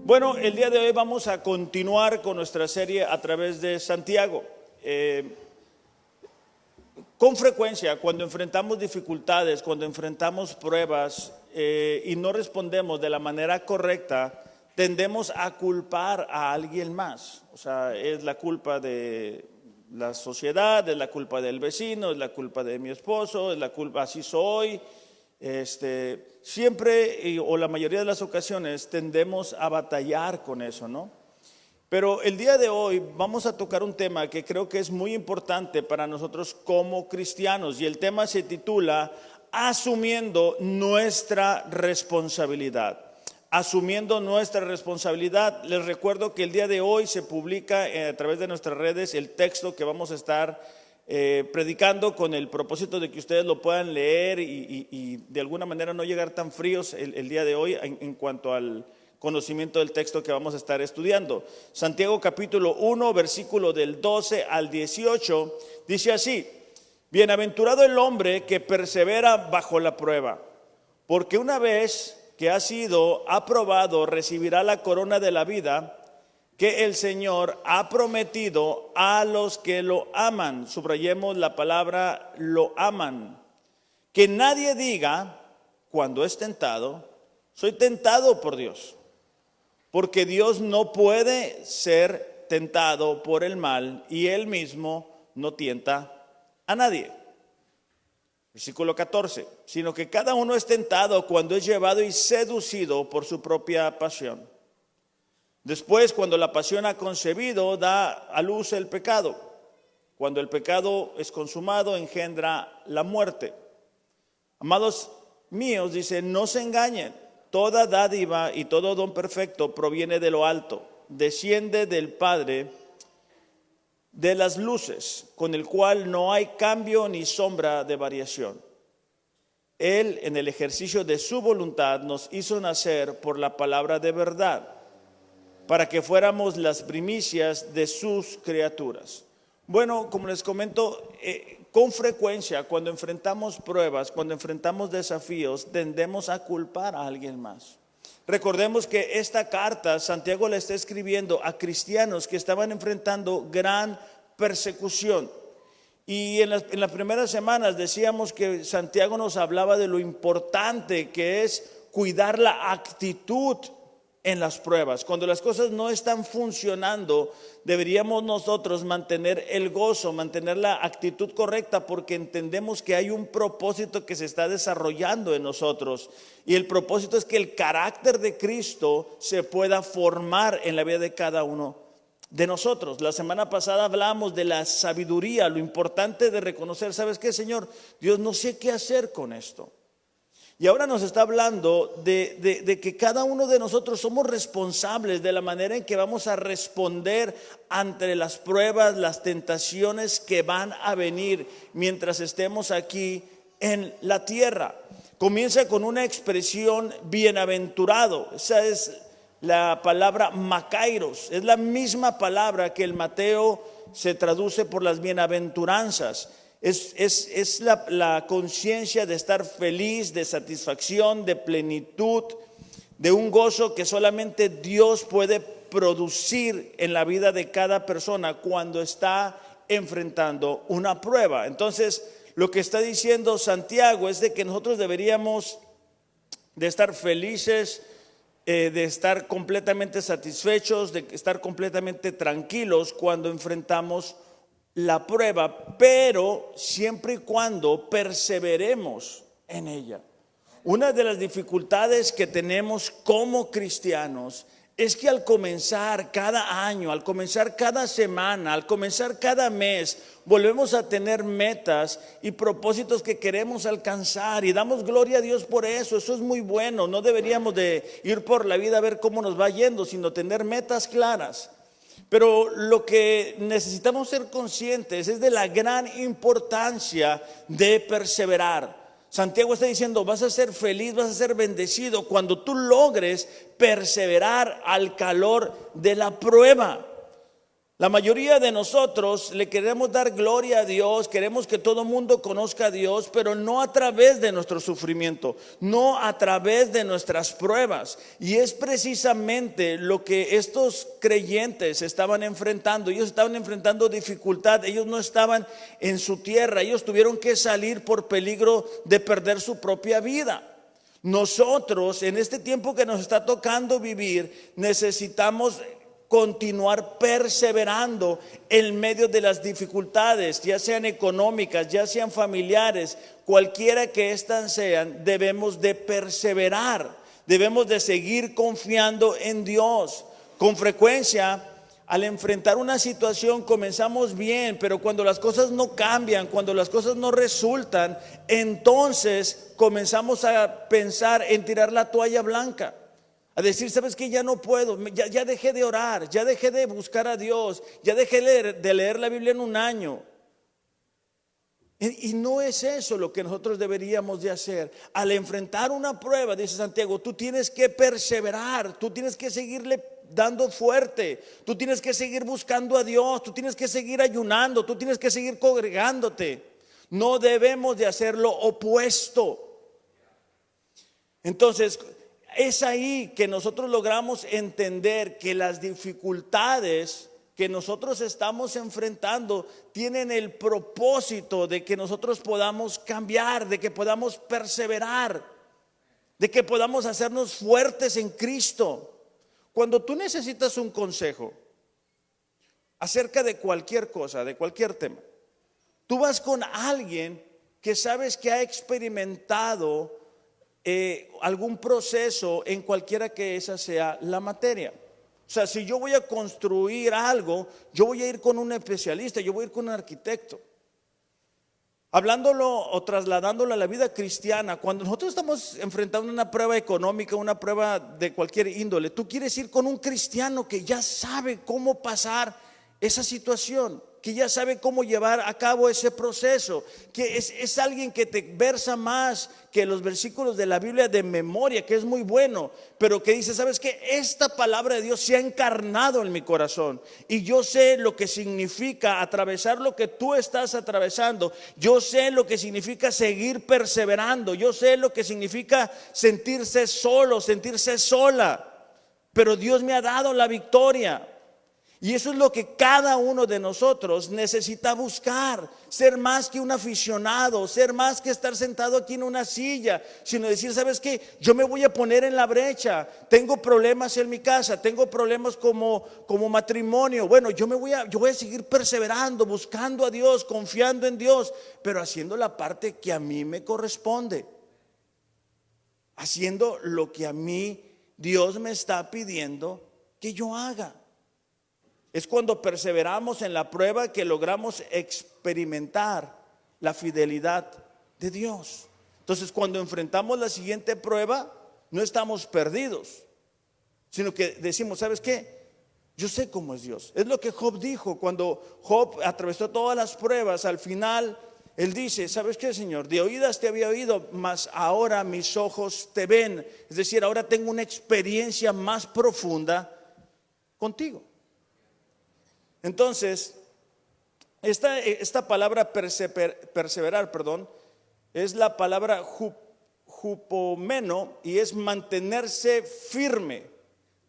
Bueno, el día de hoy vamos a continuar con nuestra serie a través de Santiago. Con frecuencia, cuando enfrentamos dificultades, cuando enfrentamos pruebas y no respondemos de la manera correcta, tendemos a culpar a alguien más. O sea, es la culpa de la sociedad, es la culpa del vecino, es la culpa de mi esposo, es la culpa, así soy. Siempre o la mayoría de las ocasiones tendemos a batallar con eso, ¿no? Pero el día de hoy vamos a tocar un tema que creo que es muy importante para nosotros como cristianos, y el tema se titula Asumiendo nuestra responsabilidad. Asumiendo nuestra responsabilidad. Les recuerdo que el día de hoy se publica a través de nuestras redes el texto que vamos a estar predicando, con el propósito de que ustedes lo puedan leer y de alguna manera no llegar tan fríos el día de hoy en cuanto al conocimiento del texto que vamos a estar estudiando. Santiago capítulo 1, versículo del 12 al 18, dice así: Bienaventurado el hombre que persevera bajo la prueba, porque una vez que ha sido aprobado recibirá la corona de la vida que el Señor ha prometido a los que lo aman. Subrayemos la palabra lo aman. Que nadie diga cuando es tentado, soy tentado por Dios, porque Dios no puede ser tentado por el mal y Él mismo no tienta a nadie. Versículo 14, sino que cada uno es tentado cuando es llevado y seducido por su propia pasión. Después, cuando la pasión ha concebido, da a luz el pecado. Cuando el pecado es consumado, engendra la muerte. Amados míos, dice, no se engañen. Toda dádiva y todo don perfecto proviene de lo alto, desciende del Padre de las luces, con el cual no hay cambio ni sombra de variación. Él, en el ejercicio de su voluntad, nos hizo nacer por la palabra de verdad, para que fuéramos las primicias de sus criaturas. Bueno, como les comento, con frecuencia cuando enfrentamos pruebas, cuando enfrentamos desafíos, tendemos a culpar a alguien más. Recordemos que esta carta Santiago la está escribiendo a cristianos que estaban enfrentando gran persecución. Y en las primeras semanas decíamos que Santiago nos hablaba de lo importante que es cuidar la actitud en las pruebas. Cuando las cosas no están funcionando, deberíamos nosotros mantener el gozo, mantener la actitud correcta, porque entendemos que hay un propósito que se está desarrollando en nosotros, y el propósito es que el carácter de Cristo se pueda formar en la vida de cada uno de nosotros. La semana pasada hablamos de la sabiduría, lo importante de reconocer, ¿sabes qué, Señor? Dios, no sé qué hacer con esto. Y ahora nos está hablando de que cada uno de nosotros somos responsables de la manera en que vamos a responder ante las pruebas, las tentaciones que van a venir mientras estemos aquí en la tierra. Comienza con una expresión bienaventurado. Esa es la palabra makairos. Es la misma palabra que el Mateo se traduce por las bienaventuranzas. Es la conciencia de estar feliz, de satisfacción, de plenitud, de un gozo que solamente Dios puede producir en la vida de cada persona cuando está enfrentando una prueba. Entonces, lo que está diciendo Santiago es de que nosotros deberíamos de estar felices, de estar completamente satisfechos, de estar completamente tranquilos cuando enfrentamos la prueba, pero siempre y cuando perseveremos en ella. Una de las dificultades que tenemos como cristianos es que al comenzar cada año, al comenzar cada semana, al comenzar cada mes, volvemos a tener metas y propósitos que queremos alcanzar, y damos gloria a Dios por eso. Eso es muy bueno. No deberíamos de ir por la vida a ver cómo nos va yendo, sino tener metas claras. Pero lo que necesitamos ser conscientes es de la gran importancia de perseverar. Santiago está diciendo, vas a ser feliz, vas a ser bendecido cuando tú logres perseverar al calor de la prueba. La mayoría de nosotros le queremos dar gloria a Dios, queremos que todo mundo conozca a Dios, pero no a través de nuestro sufrimiento, no a través de nuestras pruebas. Y es precisamente lo que estos creyentes estaban enfrentando. Ellos estaban enfrentando dificultad, ellos no estaban en su tierra, ellos tuvieron que salir por peligro de perder su propia vida. Nosotros, en este tiempo que nos está tocando vivir, necesitamos continuar perseverando en medio de las dificultades, ya sean económicas, ya sean familiares, cualquiera que éstas sean. Debemos de perseverar, debemos de seguir confiando en Dios. Con frecuencia, al enfrentar una situación comenzamos bien, pero cuando las cosas no cambian, cuando las cosas no resultan, entonces comenzamos a pensar en tirar la toalla blanca. A decir, ¿sabes qué? Ya no puedo, ya dejé de orar, ya dejé de buscar a Dios, ya dejé de leer la Biblia en un año. Y no es eso lo que nosotros deberíamos de hacer. Al enfrentar una prueba, dice Santiago, tú tienes que perseverar, tú tienes que seguirle dando fuerte, tú tienes que seguir buscando a Dios, tú tienes que seguir ayunando, tú tienes que seguir congregándote. No debemos de hacer lo opuesto. Entonces, es ahí que nosotros logramos entender que las dificultades que nosotros estamos enfrentando tienen el propósito de que nosotros podamos cambiar, de que podamos perseverar, de que podamos hacernos fuertes en Cristo. Cuando tú necesitas un consejo acerca de cualquier cosa, de cualquier tema, tú vas con alguien que sabes que ha experimentado algún proceso en cualquiera que esa sea la materia. O sea, si yo voy a construir algo, yo voy a ir con un especialista, yo voy a ir con un arquitecto. Hablándolo o trasladándolo a la vida cristiana, cuando nosotros estamos enfrentando una prueba económica, una prueba de cualquier índole, tú quieres ir con un cristiano que ya sabe cómo pasar esa situación, que ya sabe cómo llevar a cabo ese proceso, que es alguien que te versa más que los versículos de la Biblia de memoria, que es muy bueno, pero que dice, ¿sabes qué? Esta palabra de Dios se ha encarnado en mi corazón y yo sé lo que significa atravesar lo que tú estás atravesando, yo sé lo que significa seguir perseverando, yo sé lo que significa sentirse solo, sentirse sola, pero Dios me ha dado la victoria. Y eso es lo que cada uno de nosotros necesita buscar, ser más que un aficionado, ser más que estar sentado aquí en una silla, sino decir, ¿sabes qué? Yo me voy a poner en la brecha, tengo problemas en mi casa, tengo problemas como matrimonio, bueno, yo voy a seguir perseverando, buscando a Dios, confiando en Dios, pero haciendo la parte que a mí me corresponde, haciendo lo que a mí Dios me está pidiendo que yo haga. Es cuando perseveramos en la prueba que logramos experimentar la fidelidad de Dios. Entonces, cuando enfrentamos la siguiente prueba, no estamos perdidos, sino que decimos, ¿sabes qué? Yo sé cómo es Dios. Es lo que Job dijo cuando Job atravesó todas las pruebas. Al final, él dice, ¿sabes qué, Señor? De oídas te había oído, mas ahora mis ojos te ven. Es decir, ahora tengo una experiencia más profunda contigo. Entonces, esta palabra perseverar, es la palabra hupomeno y es mantenerse firme,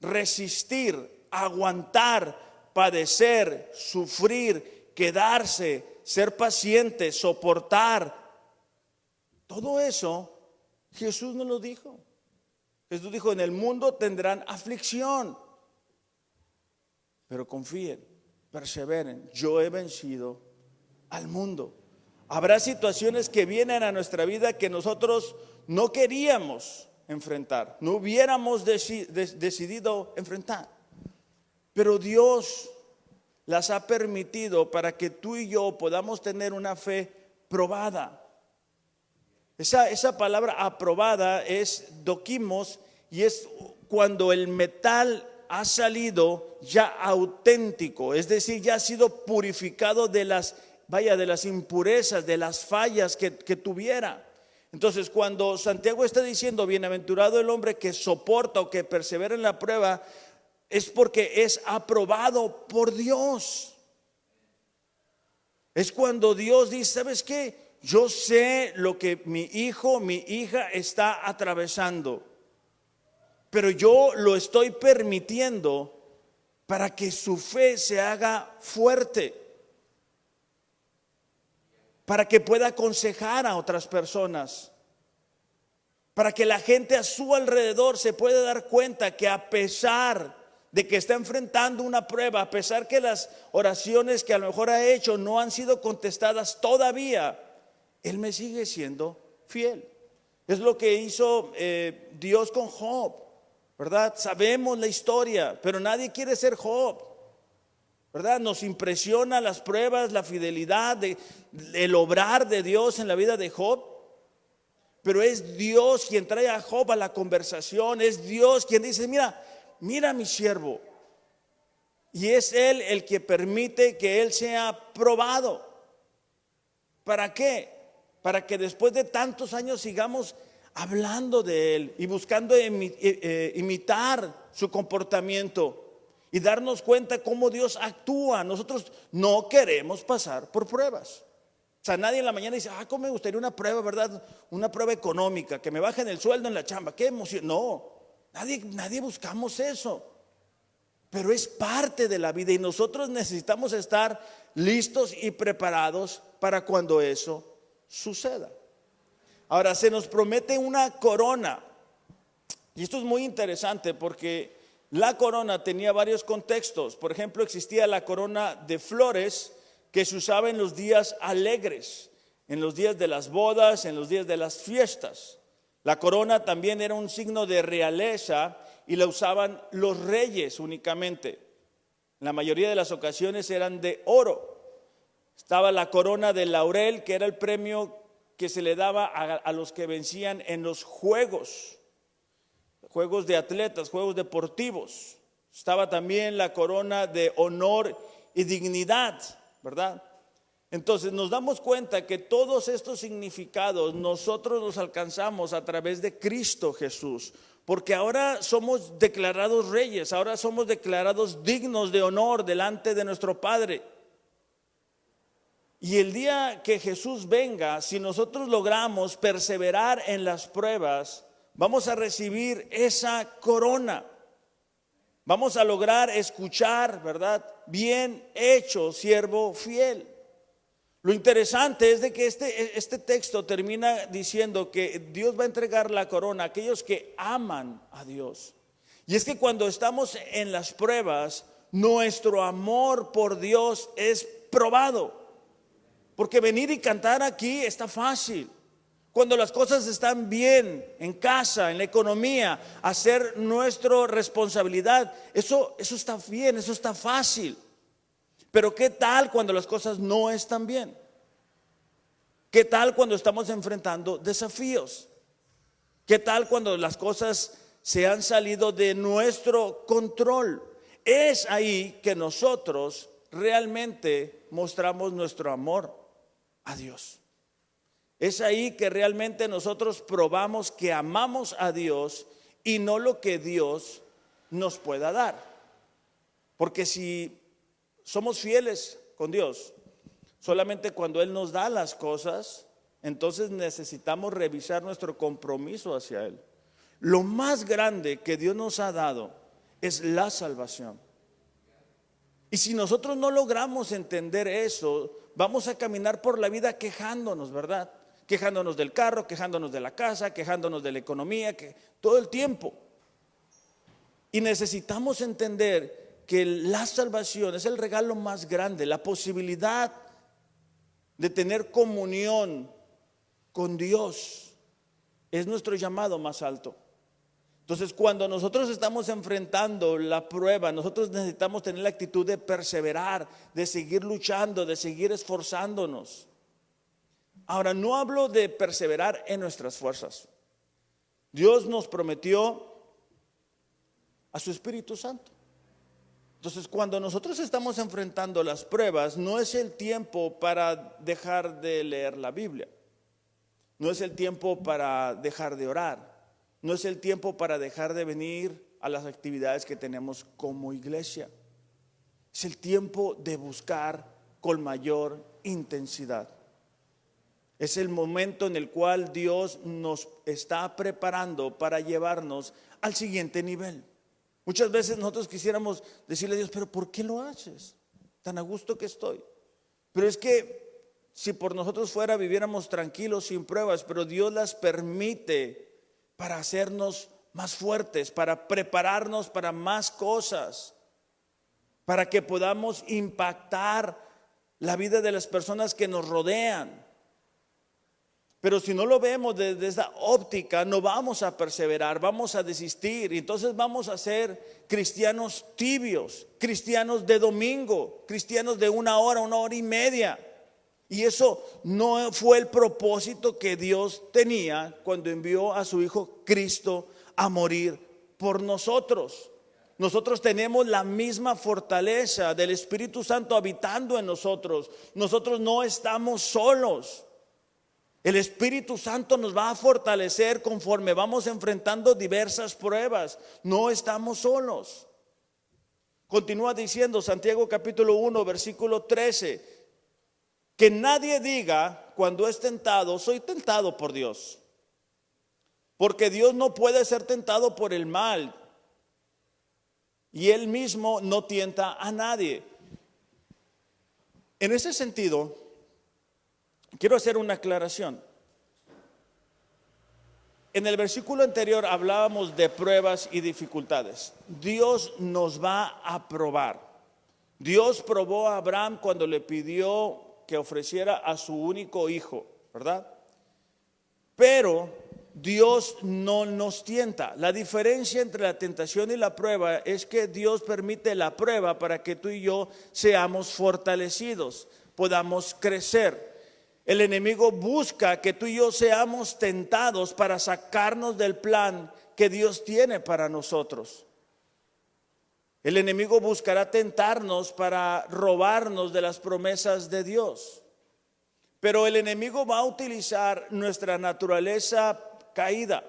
resistir, aguantar, padecer, sufrir, quedarse, ser paciente, soportar. Todo eso Jesús nos lo dijo. Jesús dijo, en el mundo tendrán aflicción, pero confíen. Perseveren, yo he vencido al mundo. Habrá situaciones que vienen a nuestra vida que nosotros no queríamos enfrentar, no hubiéramos decidido enfrentar, pero Dios las ha permitido para que tú y yo podamos tener una fe probada. Esa palabra aprobada es dokimos y es cuando el metal ha salido ya auténtico, es decir, ya ha sido purificado de las impurezas, de las fallas que tuviera. Entonces, cuando Santiago está diciendo, bienaventurado el hombre que soporta o que persevera en la prueba, es porque es aprobado por Dios. Es cuando Dios dice, ¿sabes qué? Yo sé lo que mi hijo, mi hija está atravesando, pero yo lo estoy permitiendo para que su fe se haga fuerte, para que pueda aconsejar a otras personas, para que la gente a su alrededor se pueda dar cuenta que a pesar de que está enfrentando una prueba, a pesar que las oraciones que a lo mejor ha hecho no han sido contestadas todavía, Él me sigue siendo fiel. Es lo que hizo Dios con Job, ¿verdad? Sabemos la historia, pero nadie quiere ser Job, ¿verdad? Nos impresiona las pruebas, la fidelidad, el obrar de Dios en la vida de Job. Pero es Dios quien trae a Job a la conversación. Es Dios quien dice, mira mi siervo. Y es Él el que permite que Él sea probado. ¿Para qué? Para que después de tantos años sigamos hablando de Él y buscando imitar su comportamiento y darnos cuenta cómo Dios actúa. Nosotros no queremos pasar por pruebas. O sea, nadie en la mañana dice, cómo me gustaría una prueba, ¿verdad? Una prueba económica, que me bajen el sueldo en la chamba. Qué emoción. No, nadie buscamos eso. Pero es parte de la vida y nosotros necesitamos estar listos y preparados para cuando eso suceda. Ahora, se nos promete una corona. Y esto es muy interesante porque la corona tenía varios contextos. Por ejemplo, existía la corona de flores que se usaba en los días alegres, en los días de las bodas, en los días de las fiestas. La corona también era un signo de realeza y la usaban los reyes únicamente. La mayoría de las ocasiones eran de oro. Estaba la corona de laurel, que era el premio que se le daba a los que vencían en los juegos de atletas, juegos deportivos. Estaba también la corona de honor y dignidad, ¿verdad? Entonces nos damos cuenta que todos estos significados nosotros los alcanzamos a través de Cristo Jesús, porque ahora somos declarados reyes, ahora somos declarados dignos de honor delante de nuestro Padre. Y el día que Jesús venga, si nosotros logramos perseverar en las pruebas, vamos a recibir esa corona. Vamos a lograr escuchar, ¿verdad? Bien hecho, siervo fiel. Lo interesante es de que este texto termina diciendo que Dios va a entregar la corona a aquellos que aman a Dios. Y es que cuando estamos en las pruebas, nuestro amor por Dios es probado. Porque venir y cantar aquí está fácil. Cuando las cosas están bien en casa, en la economía, hacer nuestra responsabilidad, eso está bien, eso está fácil. Pero ¿qué tal cuando las cosas no están bien? ¿Qué tal cuando estamos enfrentando desafíos? ¿Qué tal cuando las cosas se han salido de nuestro control? Es ahí que nosotros realmente mostramos nuestro amor a Dios. Es ahí que realmente nosotros probamos que amamos a Dios y no lo que Dios nos pueda dar. Porque si somos fieles con Dios solamente cuando Él nos da las cosas, entonces necesitamos revisar nuestro compromiso hacia Él. Lo más grande que Dios nos ha dado es la salvación. Y si nosotros no logramos entender eso, vamos a caminar por la vida quejándonos, ¿verdad? Quejándonos del carro, quejándonos de la casa, quejándonos de la economía, todo el tiempo. Y necesitamos entender que la salvación es el regalo más grande, la posibilidad de tener comunión con Dios es nuestro llamado más alto. Entonces, cuando nosotros estamos enfrentando la prueba, nosotros necesitamos tener la actitud de perseverar, de seguir luchando, de seguir esforzándonos. Ahora, no hablo de perseverar en nuestras fuerzas. Dios nos prometió a su Espíritu Santo. Entonces, cuando nosotros estamos enfrentando las pruebas, no es el tiempo para dejar de leer la Biblia. No es el tiempo para dejar de orar. No es el tiempo para dejar de venir a las actividades que tenemos como iglesia. Es el tiempo de buscar con mayor intensidad. Es el momento en el cual Dios nos está preparando para llevarnos al siguiente nivel. Muchas veces nosotros quisiéramos decirle a Dios, pero ¿por qué lo haces? Tan a gusto que estoy. Pero es que si por nosotros fuera, viviéramos tranquilos sin pruebas, pero Dios las permite para hacernos más fuertes, para prepararnos para más cosas, para que podamos impactar la vida de las personas que nos rodean. Pero si no lo vemos desde esa óptica, no vamos a perseverar, vamos a desistir. Y entonces vamos a ser cristianos tibios, cristianos de domingo, cristianos de 1 hora, 1 hora y media. Y eso no fue el propósito que Dios tenía cuando envió a su Hijo Cristo a morir por nosotros. Nosotros tenemos la misma fortaleza del Espíritu Santo habitando en nosotros. Nosotros no estamos solos. El Espíritu Santo nos va a fortalecer conforme vamos enfrentando diversas pruebas. No estamos solos. Continúa diciendo Santiago capítulo 1, versículo 13. Que nadie diga cuando es tentado, soy tentado por Dios. Porque Dios no puede ser tentado por el mal. Y Él mismo no tienta a nadie. En ese sentido, quiero hacer una aclaración. En el versículo anterior hablábamos de pruebas y dificultades. Dios nos va a probar. Dios probó a Abraham cuando le pidió que ofreciera a su único hijo, ¿verdad? Pero Dios no nos tienta. La diferencia entre la tentación y la prueba es que Dios permite la prueba para que tú y yo seamos fortalecidos, podamos crecer. El enemigo busca que tú y yo seamos tentados para sacarnos del plan que Dios tiene para nosotros. El enemigo buscará tentarnos para robarnos de las promesas de Dios. Pero el enemigo va a utilizar nuestra naturaleza caída.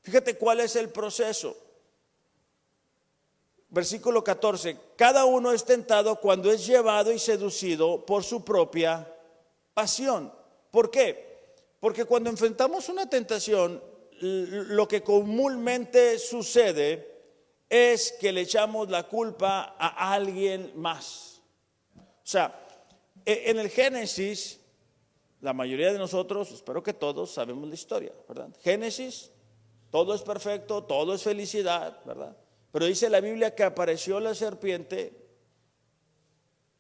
Fíjate cuál es el proceso. Versículo 14. Cada uno es tentado cuando es llevado y seducido por su propia pasión. ¿Por qué? Porque cuando enfrentamos una tentación, lo que comúnmente sucede es que le echamos la culpa a alguien más. O sea, en el Génesis, la mayoría de nosotros, espero que todos, sabemos la historia, ¿verdad? Génesis, todo es perfecto, todo es felicidad, ¿verdad? Pero dice la Biblia que apareció la serpiente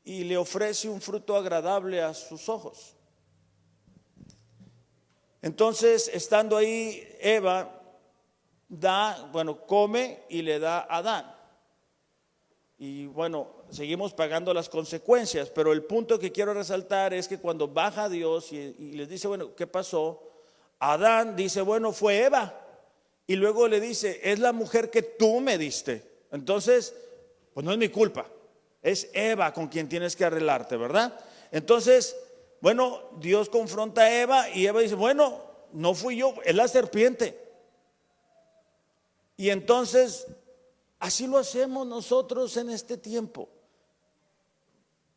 y le ofrece un fruto agradable a sus ojos. Entonces, estando ahí, Eva come y le da a Adán. Y bueno, seguimos pagando las consecuencias, pero el punto que quiero resaltar es que cuando baja Dios y les dice, bueno, ¿qué pasó? Adán dice, bueno, fue Eva. Y luego le dice, es la mujer que tú me diste. Entonces, pues no es mi culpa, es Eva con quien tienes que arreglarte, ¿verdad? Entonces, bueno, Dios confronta a Eva y Eva dice, bueno, no fui yo, es la serpiente. Y entonces, así lo hacemos nosotros en este tiempo.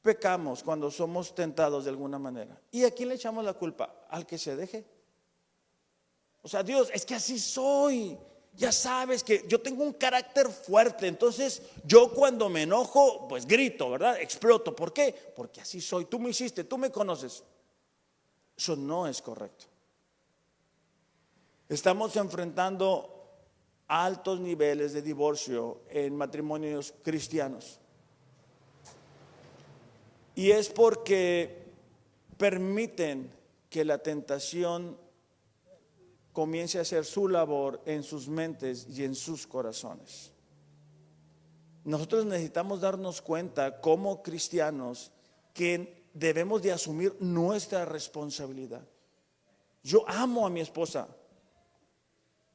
Pecamos cuando somos tentados de alguna manera. ¿Y a quién le echamos la culpa? Al que se deje. O sea, Dios, es que así soy. Ya sabes que yo tengo un carácter fuerte. Entonces, yo cuando me enojo, pues grito, ¿verdad? Exploto. ¿Por qué? Porque así soy. Tú me hiciste, tú me conoces. Eso no es correcto. Estamos enfrentando altos niveles de divorcio en matrimonios cristianos. Y es porque permiten que la tentación comience a hacer su labor en sus mentes y en sus corazones. Nosotros necesitamos darnos cuenta como cristianos que debemos de asumir nuestra responsabilidad. Yo amo a mi esposa,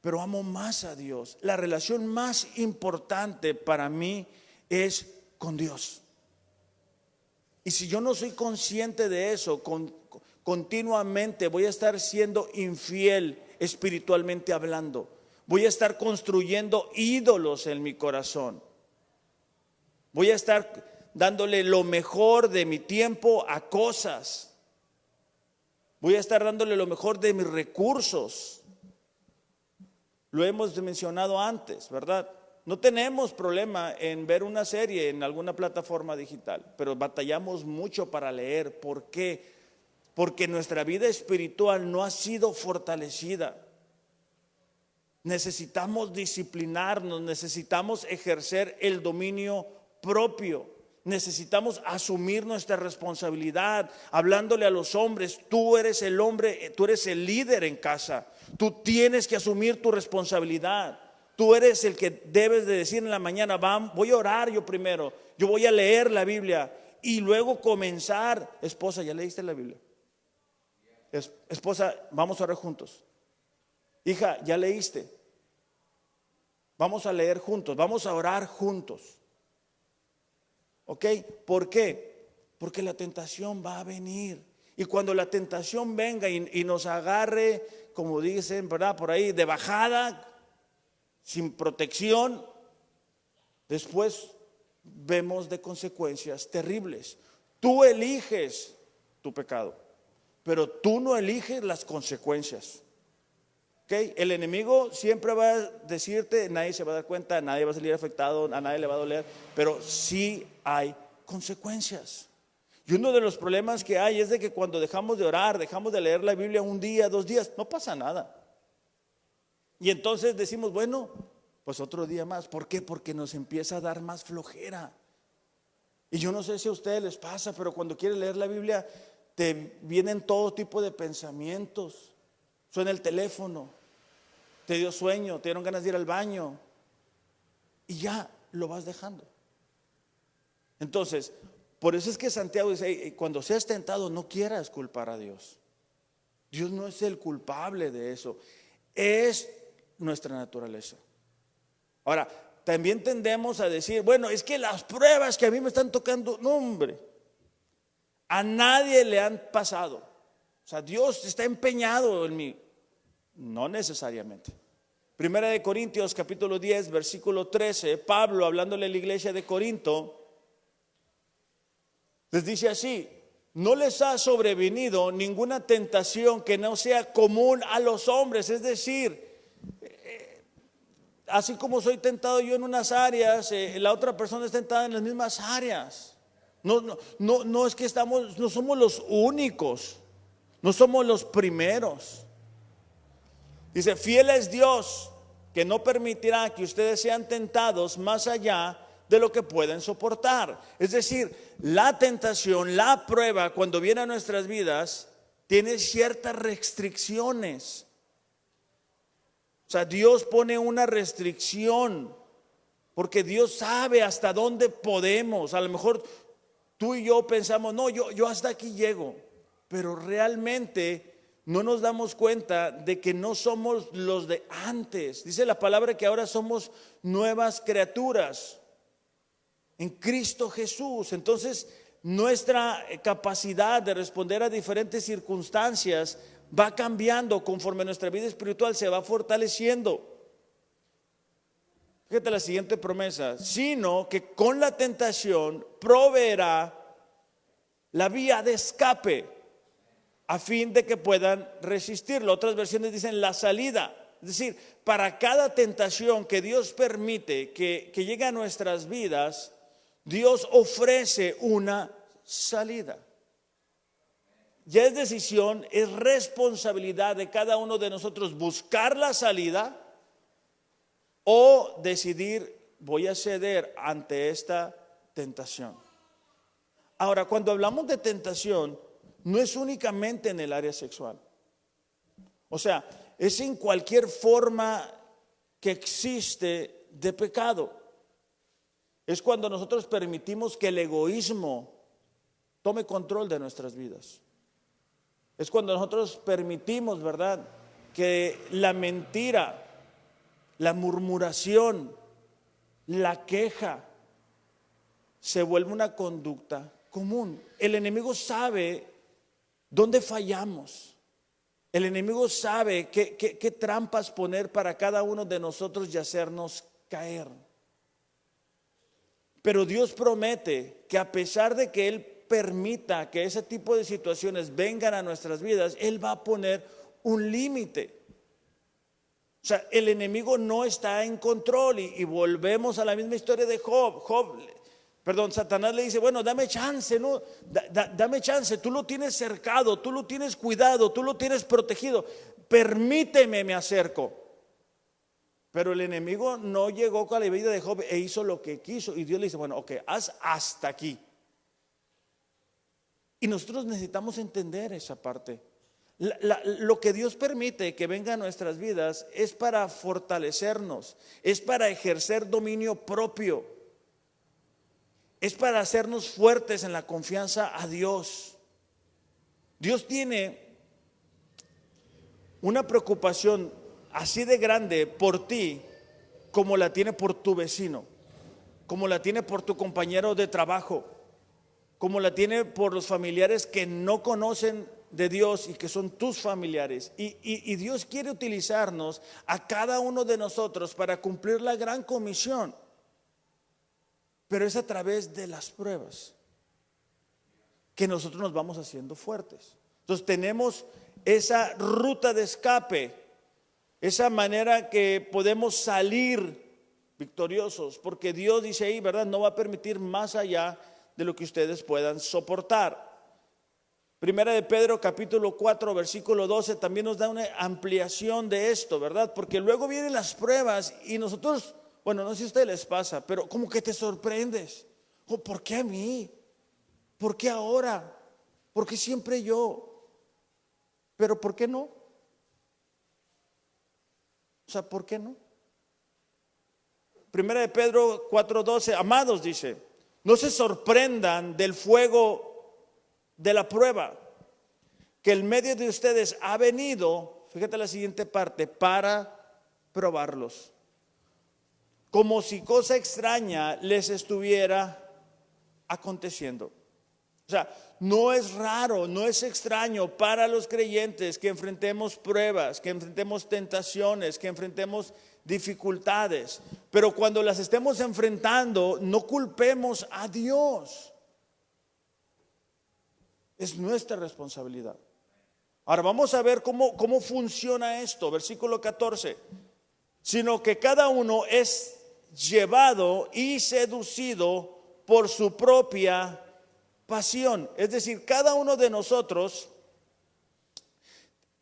pero amo más a Dios. La relación más importante para mí es con Dios. Y si yo no soy consciente de eso, continuamente voy a estar siendo infiel espiritualmente hablando. Voy a estar construyendo ídolos en mi corazón. Voy a estar dándole lo mejor de mi tiempo a cosas. Voy a estar dándole lo mejor de mis recursos. Lo hemos mencionado antes, ¿verdad? No tenemos problema en ver una serie en alguna plataforma digital, pero batallamos mucho para leer. ¿Por qué? Porque nuestra vida espiritual no ha sido fortalecida. Necesitamos disciplinarnos, necesitamos ejercer el dominio propio. Necesitamos asumir nuestra responsabilidad, hablándole a los hombres. Tú eres el hombre, tú eres el líder en casa. Tú tienes que asumir tu responsabilidad. Tú eres el que debes de decir en la mañana, voy a orar yo primero, yo voy a leer la Biblia y luego comenzar. Esposa, ¿ya leíste la Biblia? Esposa, vamos a orar juntos. Hija, ¿ya leíste? Vamos a leer juntos, vamos a orar juntos. ¿Ok? ¿Por qué? Porque la tentación va a venir. Y cuando la tentación venga y nos agarre, como dicen, ¿verdad? Por ahí, de bajada, sin protección, después vemos de consecuencias terribles. Tú eliges tu pecado, pero tú no eliges las consecuencias. ¿Okay? El enemigo siempre va a decirte, nadie se va a dar cuenta, nadie va a salir afectado, a nadie le va a doler, pero sí hay consecuencias. Y uno de los problemas que hay es de que cuando dejamos de orar, dejamos de leer la Biblia un día, 2 días, no pasa nada. Y entonces decimos, bueno, pues otro día más. ¿Por qué? Porque nos empieza a dar más flojera. Y yo no sé si a ustedes les pasa, pero cuando quieres leer la Biblia, te vienen todo tipo de pensamientos. Suena el teléfono, te dio sueño, te dieron ganas de ir al baño y ya lo vas dejando. Entonces, por eso es que Santiago dice, cuando seas tentado no quieras culpar a Dios. Dios no es el culpable de eso, es nuestra naturaleza. Ahora, también tendemos a decir, bueno, es que las pruebas que a mí me están tocando, no hombre, a nadie le han pasado. O sea, Dios está empeñado en mí. No necesariamente. Primera de Corintios capítulo 10 versículo 13, Pablo hablándole a la iglesia de Corinto les dice así: no les ha sobrevenido ninguna tentación que no sea común a los hombres. Es decir, así como soy tentado yo en unas áreas, la otra persona es tentada en las mismas áreas. No es que no somos los únicos, no somos los primeros. Dice, fiel es Dios, que no permitirá que ustedes sean tentados más allá de lo que pueden soportar. Es decir, la tentación, la prueba, cuando viene a nuestras vidas, tiene ciertas restricciones. O sea, Dios pone una restricción, porque Dios sabe hasta dónde podemos. A lo mejor tú y yo pensamos, no, yo hasta aquí llego, pero realmente no nos damos cuenta de que no somos los de antes. Dice la palabra que ahora somos nuevas criaturas en Cristo Jesús. Entonces, nuestra capacidad de responder a diferentes circunstancias va cambiando conforme nuestra vida espiritual se va fortaleciendo. Fíjate la siguiente promesa: sino que con la tentación proveerá la vía de escape, a fin de que puedan resistirlo. Otras versiones dicen la salida. Es decir, para cada tentación que Dios permite que llegue a nuestras vidas, Dios ofrece una salida. Ya es decisión, es responsabilidad de cada uno de nosotros buscar la salida o decidir, voy a ceder ante esta tentación. Ahora, cuando hablamos de tentación, no es únicamente en el área sexual. O sea, es en cualquier forma que existe de pecado. Es cuando nosotros permitimos que el egoísmo tome control de nuestras vidas. Es cuando nosotros permitimos, ¿verdad?, que la mentira, la murmuración, la queja se vuelva una conducta común. El enemigo sabe dónde fallamos. El enemigo sabe qué trampas poner para cada uno de nosotros y hacernos caer. Pero Dios promete que a pesar de que Él permita que ese tipo de situaciones vengan a nuestras vidas, Él va a poner un límite. O sea, el enemigo no está en control y volvemos a la misma historia de Job. Satanás le dice, bueno, dame chance, ¿no? Dame chance, tú lo tienes cercado, tú lo tienes cuidado, tú lo tienes protegido, permíteme, me acerco. Pero el enemigo no llegó con la vida de Job e hizo lo que quiso. Y Dios le dice, bueno, ok, haz hasta aquí. Y nosotros necesitamos entender esa parte. Lo que Dios permite que venga a nuestras vidas es para fortalecernos, es para ejercer dominio propio, es para hacernos fuertes en la confianza a Dios. Dios tiene una preocupación así de grande por ti como la tiene por tu vecino, como la tiene por tu compañero de trabajo, como la tiene por los familiares que no conocen de Dios y que son tus familiares. Y Dios quiere utilizarnos a cada uno de nosotros para cumplir la gran comisión, pero es a través de las pruebas que nosotros nos vamos haciendo fuertes. Entonces tenemos esa ruta de escape, esa manera que podemos salir victoriosos, porque Dios dice ahí, ¿verdad? No va a permitir más allá de lo que ustedes puedan soportar. Primera de Pedro capítulo 4 versículo 12 también nos da una ampliación de esto, ¿verdad? Porque luego vienen las pruebas y nosotros, bueno, no sé si a ustedes les pasa, pero como que te sorprendes. ¿Por qué a mí? ¿Por qué ahora? ¿Por qué siempre yo? Pero ¿por qué no? O sea, ¿por qué no? Primera de Pedro 4:12, amados, dice, no se sorprendan del fuego de la prueba, que en medio de ustedes ha venido, fíjate la siguiente parte, para probarlos, como si cosa extraña les estuviera aconteciendo. O sea, no es raro, no es extraño para los creyentes que enfrentemos pruebas, que enfrentemos tentaciones, que enfrentemos dificultades. Pero cuando las estemos enfrentando, no culpemos a Dios. Es nuestra responsabilidad. Ahora vamos a ver cómo funciona esto. Versículo 14. Sino que cada uno es llevado y seducido por su propia pasión. Es decir, cada uno de nosotros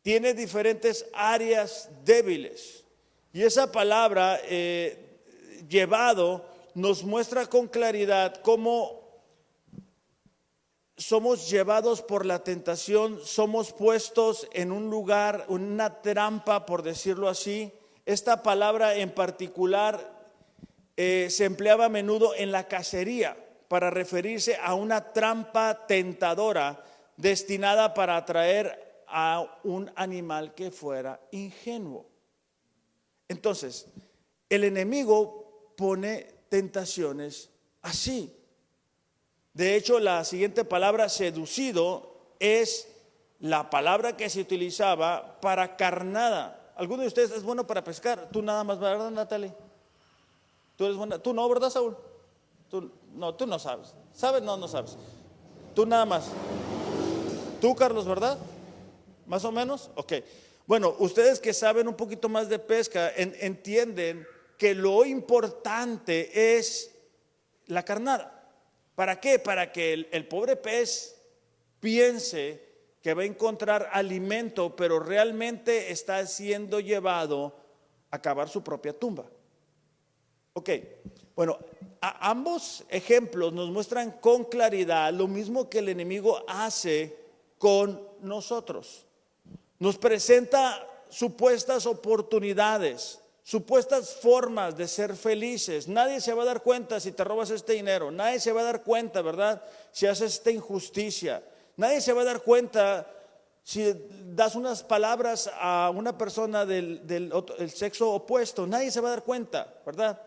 tiene diferentes áreas débiles. Y esa palabra llevado nos muestra con claridad cómo somos llevados por la tentación, somos puestos en un lugar, una trampa, por decirlo así. Esta palabra en particular se empleaba a menudo en la cacería para referirse a una trampa tentadora destinada para atraer a un animal que fuera ingenuo. Entonces, el enemigo pone tentaciones así. De hecho, la siguiente palabra, seducido, es la palabra que se utilizaba para carnada. ¿Alguno de ustedes es bueno para pescar? Tú nada más, ¿verdad, Natalie? ¿Tú eres buena? ¿Tú no, verdad, Saúl? Tú no sabes. ¿Sabes? No sabes. Tú nada más. Tú, Carlos, ¿verdad? ¿Más o menos? Ok. Bueno, ustedes que saben un poquito más de pesca entienden que lo importante es la carnada. ¿Para qué? Para que el pobre pez piense que va a encontrar alimento, pero realmente está siendo llevado a cavar su propia tumba. Ok, bueno, ambos ejemplos nos muestran con claridad lo mismo que el enemigo hace con nosotros. Nos presenta supuestas oportunidades, supuestas formas de ser felices. Nadie se va a dar cuenta si te robas este dinero. Nadie se va a dar cuenta, ¿verdad?, si haces esta injusticia. Nadie se va a dar cuenta si das unas palabras a una persona del sexo opuesto. Nadie se va a dar cuenta, ¿verdad?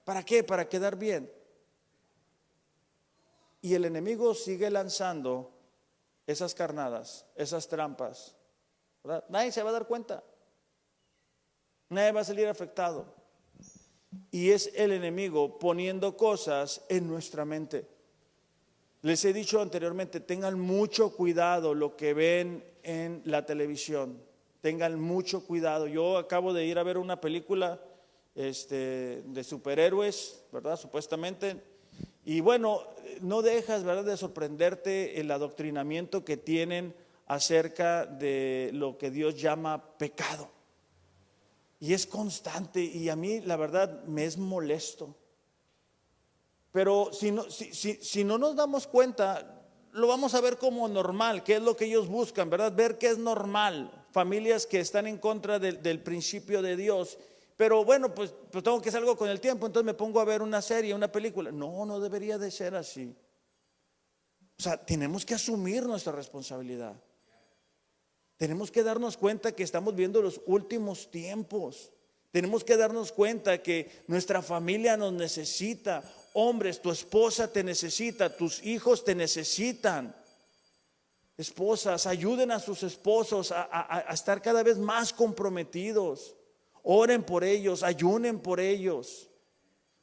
¿Para qué? Para quedar bien. Y el enemigo sigue lanzando esas carnadas, esas trampas, ¿verdad? Nadie se va a dar cuenta. Nadie va a salir afectado. Y es el enemigo poniendo cosas en nuestra mente. Les he dicho anteriormente, tengan mucho cuidado lo que ven en la televisión. Tengan mucho cuidado. Yo acabo de ir a ver una película de superhéroes, ¿verdad? Supuestamente. Y bueno, no dejas, ¿verdad?, de sorprenderte el adoctrinamiento que tienen acerca de lo que Dios llama pecado. Y es constante y a mí la verdad me es molesto. Pero si no nos damos cuenta, lo vamos a ver como normal, que es lo que ellos buscan, ¿verdad? Ver que es normal. Familias que están en contra del principio de Dios. Pero bueno, pues tengo que hacer algo con el tiempo, entonces me pongo a ver una serie, una película. No debería de ser así. O sea, tenemos que asumir nuestra responsabilidad. Tenemos que darnos cuenta que estamos viendo los últimos tiempos. Tenemos que darnos cuenta que nuestra familia nos necesita. Hombres, tu esposa te necesita, tus hijos te necesitan. Esposas, ayuden a sus esposos a estar cada vez más comprometidos. Oren por ellos, ayunen por ellos.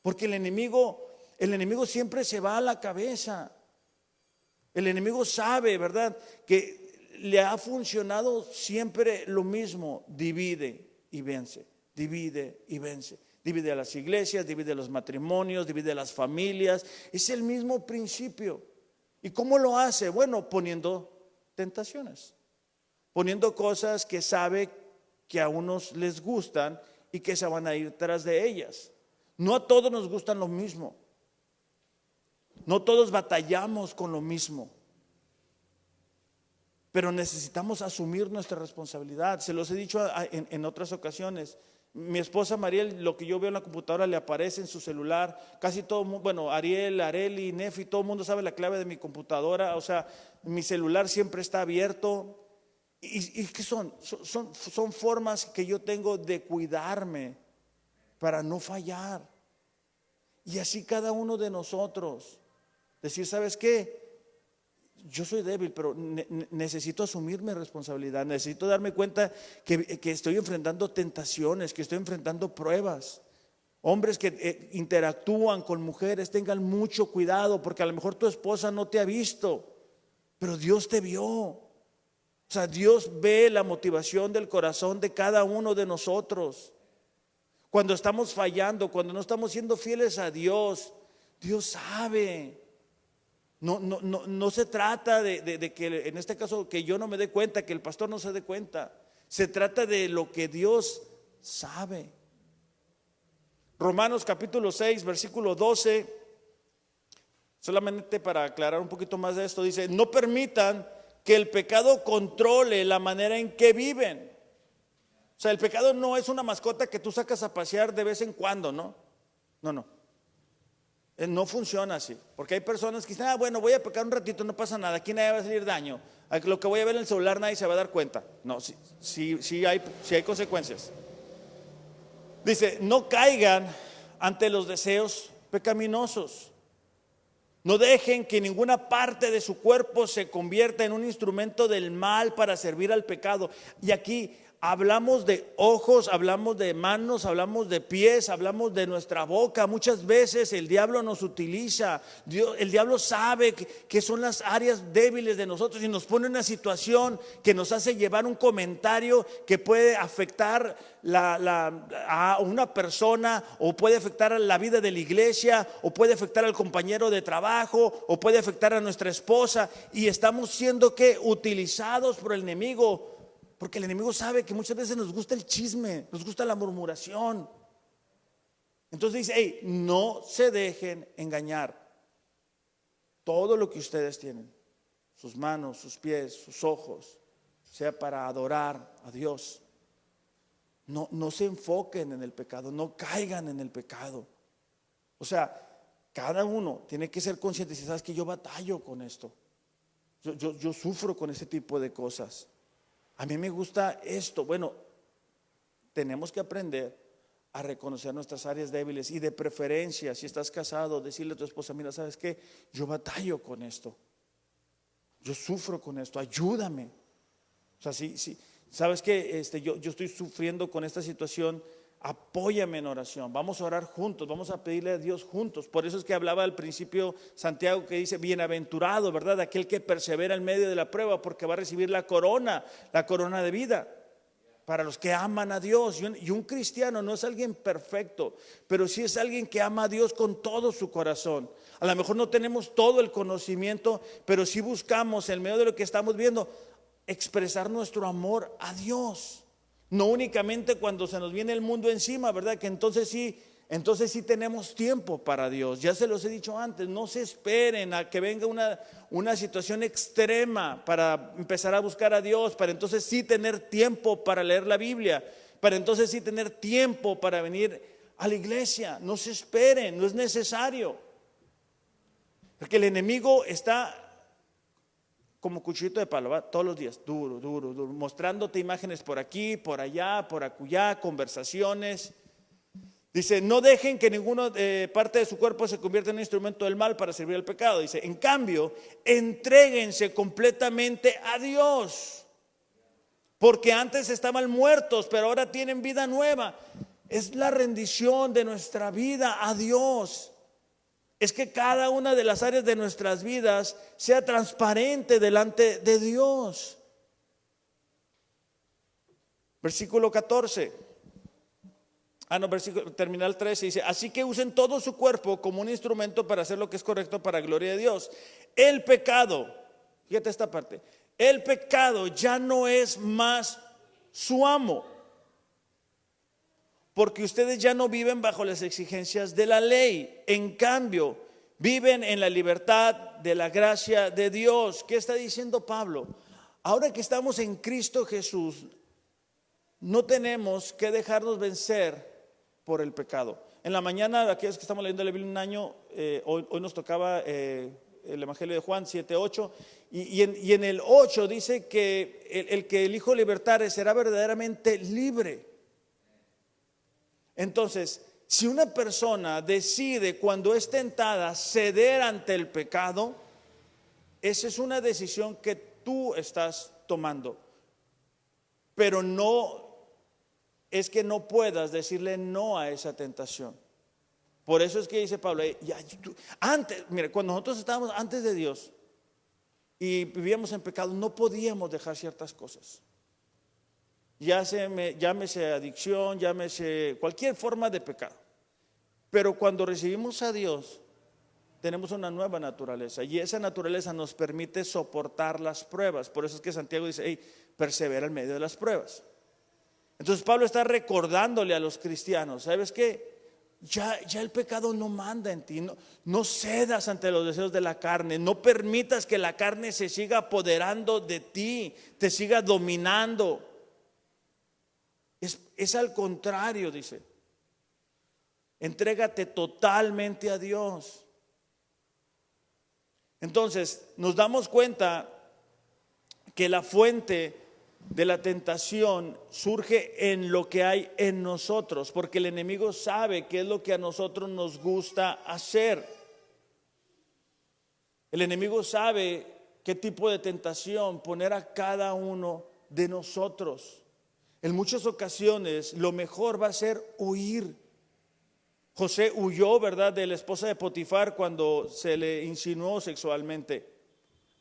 Porque el enemigo siempre se va a la cabeza. El enemigo sabe, ¿verdad?, que le ha funcionado siempre lo mismo: divide y vence, divide y vence. Divide a las iglesias, divide a los matrimonios, divide a las familias. Es el mismo principio. ¿Y cómo lo hace? Bueno, poniendo tentaciones, poniendo cosas que sabe que a unos les gustan y que se van a ir tras de ellas. No a todos nos gustan lo mismo. No todos batallamos con lo mismo. Pero necesitamos asumir nuestra responsabilidad. Se los he dicho en otras ocasiones. Mi esposa Mariel, lo que yo veo en la computadora le aparece en su celular. Casi todo el mundo, bueno, Ariel, Areli, Nefi, todo el mundo sabe la clave de mi computadora. O sea, mi celular siempre está abierto. ¿Y qué son? Son formas que yo tengo de cuidarme para no fallar. Y así cada uno de nosotros. Decir, ¿sabes qué? Yo soy débil, pero necesito asumir mi responsabilidad. Necesito darme cuenta que estoy enfrentando tentaciones, que estoy enfrentando pruebas. Hombres que interactúan con mujeres, tengan mucho cuidado, porque a lo mejor tu esposa no te ha visto, pero Dios te vio. O sea, Dios ve la motivación del corazón de cada uno de nosotros. Cuando estamos fallando, cuando no estamos siendo fieles a Dios, Dios sabe. No se trata de que en este caso que yo no me dé cuenta, que el pastor no se dé cuenta. Se trata de lo que Dios sabe. Romanos capítulo 6, versículo 12, solamente para aclarar un poquito más de esto, dice: no permitan que el pecado controle la manera en que viven. O sea, el pecado no es una mascota que tú sacas a pasear de vez en cuando, ¿no? No. No funciona así, porque hay personas que dicen, bueno, voy a pecar un ratito, no pasa nada, aquí nadie va a salir daño, lo que voy a ver en el celular nadie se va a dar cuenta. No, sí hay consecuencias. Dice, no caigan ante los deseos pecaminosos. No dejen que ninguna parte de su cuerpo se convierta en un instrumento del mal para servir al pecado. Y aquí hablamos de ojos, hablamos de manos, hablamos de pies, hablamos de nuestra boca. Muchas veces el diablo nos utiliza. El diablo sabe que son las áreas débiles de nosotros y nos pone en una situación que nos hace llevar un comentario que puede afectar a una persona, o puede afectar a la vida de la iglesia, o puede afectar al compañero de trabajo, o puede afectar a nuestra esposa. Y estamos siendo utilizados por el enemigo. Porque el enemigo sabe que muchas veces nos gusta el chisme, nos gusta la murmuración. Entonces dice, no se dejen engañar. Todo lo que ustedes tienen, sus manos, sus pies, sus ojos, sea para adorar a Dios. No se enfoquen en el pecado, no caigan en el pecado. O sea, cada uno tiene que ser consciente. Si sabes que yo batallo con esto, yo sufro con ese tipo de cosas. A mí me gusta esto. Bueno, tenemos que aprender a reconocer nuestras áreas débiles, y de preferencia, si estás casado, decirle a tu esposa, mira, ¿sabes qué? Yo batallo con esto, yo sufro con esto, ayúdame. O sea, ¿sabes qué? Yo estoy sufriendo con esta situación, apóyame en oración, vamos a orar juntos, vamos a pedirle a Dios juntos. Por eso es que hablaba al principio Santiago, que dice, bienaventurado, ¿verdad? Aquel que persevera en medio de la prueba, porque va a recibir la corona de vida. Para los que aman a Dios. Y un cristiano no es alguien perfecto, pero sí es alguien que ama a Dios con todo su corazón. A lo mejor no tenemos todo el conocimiento, pero sí buscamos en medio de lo que estamos viendo expresar nuestro amor a Dios. No únicamente cuando se nos viene el mundo encima, ¿verdad? Que entonces sí tenemos tiempo para Dios. Ya se los he dicho antes, no se esperen a que venga una situación extrema para empezar a buscar a Dios, para entonces sí tener tiempo para leer la Biblia, para entonces sí tener tiempo para venir a la iglesia. No se esperen, no es necesario. Porque el enemigo está como cuchillito de palo, ¿va? Todos los días, duro, mostrándote imágenes por aquí, por allá, por acullá, conversaciones. Dice, no dejen que ninguna parte de su cuerpo se convierta en un instrumento del mal para servir al pecado. Dice, en cambio, entréguense completamente a Dios, porque antes estaban muertos, pero ahora tienen vida nueva. Es la rendición de nuestra vida a Dios. Es que cada una de las áreas de nuestras vidas sea transparente delante de Dios. Versículo 14. Terminal 13 dice, así que usen todo su cuerpo como un instrumento para hacer lo que es correcto para gloria de Dios. El pecado, fíjate esta parte, el pecado ya no es más su amo, porque ustedes ya no viven bajo las exigencias de la ley. En cambio, viven en la libertad de la gracia de Dios. ¿Qué está diciendo Pablo? Ahora que estamos en Cristo Jesús, no tenemos que dejarnos vencer por el pecado. En la mañana, aquellos que estamos leyendo la Biblia un año, hoy nos tocaba el Evangelio de Juan 7:8, y en el 8 dice que el que el Hijo libertare será verdaderamente libre. Entonces, si una persona decide cuando es tentada ceder ante el pecado, esa es una decisión que tú estás tomando, pero no es que no puedas decirle no a esa tentación. Por eso es que dice Pablo, antes, mire, cuando nosotros estábamos antes de Dios y vivíamos en pecado, no podíamos dejar ciertas cosas. Llámese adicción, llámese cualquier forma de pecado. Pero cuando recibimos a Dios, tenemos una nueva naturaleza, y esa naturaleza nos permite soportar las pruebas. Por eso es que Santiago dice, persevera en medio de las pruebas. Entonces Pablo está recordándole a los cristianos, ¿sabes qué? Ya el pecado no manda en ti, no cedas ante los deseos de la carne, no permitas que la carne se siga apoderando de ti, te siga dominando. Es al contrario, dice, entrégate totalmente a Dios. Entonces nos damos cuenta que la fuente de la tentación surge en lo que hay en nosotros, porque el enemigo sabe qué es lo que a nosotros nos gusta hacer. El enemigo sabe qué tipo de tentación poner a cada uno de nosotros. En muchas ocasiones lo mejor va a ser huir. José huyó, ¿verdad?, de la esposa de Potifar cuando se le insinuó sexualmente.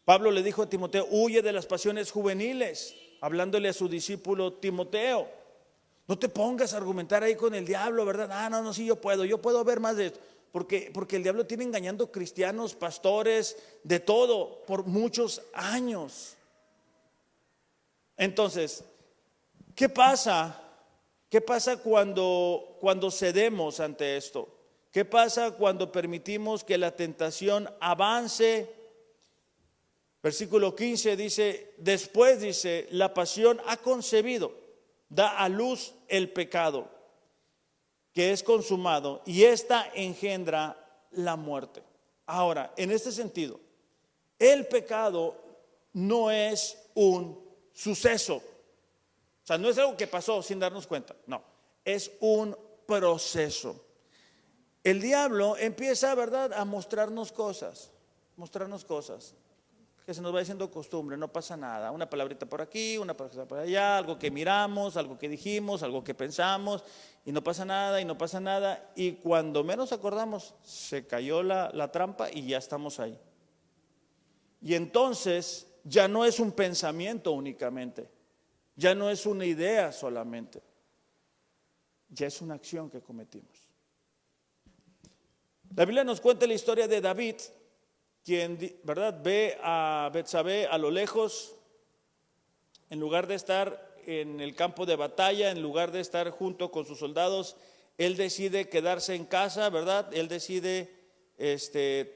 Pablo le dijo a Timoteo, huye de las pasiones juveniles, hablándole a su discípulo Timoteo. No te pongas a argumentar ahí con el diablo, ¿verdad? No, sí, yo puedo ver más de esto. Porque el diablo tiene engañando cristianos, pastores, de todo, por muchos años. Entonces, ¿qué pasa? ¿Qué pasa cuando cedemos ante esto? ¿Qué pasa cuando permitimos que la tentación avance? Versículo 15 dice, después dice, la pasión ha concebido, da a luz el pecado, que es consumado, y esta engendra la muerte. Ahora, en este sentido, el pecado no es un suceso. O sea, no es algo que pasó sin darnos cuenta, no, es un proceso. El diablo empieza, ¿verdad?, a mostrarnos cosas. que se nos va haciendo costumbre, no pasa nada, una palabrita por aquí, una palabrita por allá, algo que miramos, algo que dijimos, algo que pensamos, y no pasa nada, y no pasa nada, y cuando menos acordamos, se cayó la trampa y ya estamos ahí. Y entonces ya no es un pensamiento únicamente, ya no es una idea solamente, ya es una acción que cometimos. La Biblia nos cuenta la historia de David, quien, ¿verdad?, ve a Betsabé a lo lejos, en lugar de estar en el campo de batalla, en lugar de estar junto con sus soldados, él decide quedarse en casa, ¿verdad? Él decide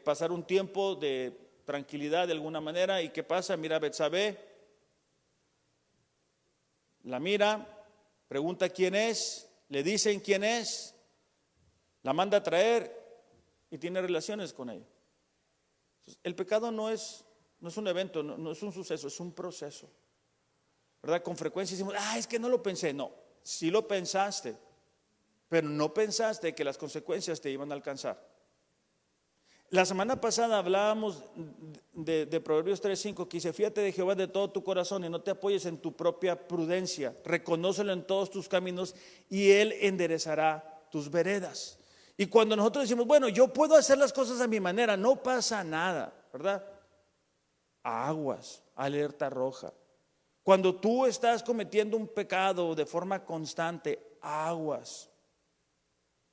pasar un tiempo de tranquilidad de alguna manera. ¿Y qué pasa? Mira a Betsabé, la mira, pregunta quién es, le dicen quién es, la manda a traer y tiene relaciones con ella. El pecado no es un evento, no es un suceso, es un proceso, ¿verdad? Con frecuencia decimos, es que no lo pensé. No, sí lo pensaste, pero no pensaste que las consecuencias te iban a alcanzar. La semana pasada hablábamos de Proverbios 3:5, que dice: fíjate de Jehová de todo tu corazón y no te apoyes en tu propia prudencia, reconócelo en todos tus caminos y Él enderezará tus veredas. Y cuando nosotros decimos, bueno, yo puedo hacer las cosas a mi manera, no pasa nada, ¿verdad? Aguas, alerta roja. Cuando tú estás cometiendo un pecado de forma constante, aguas.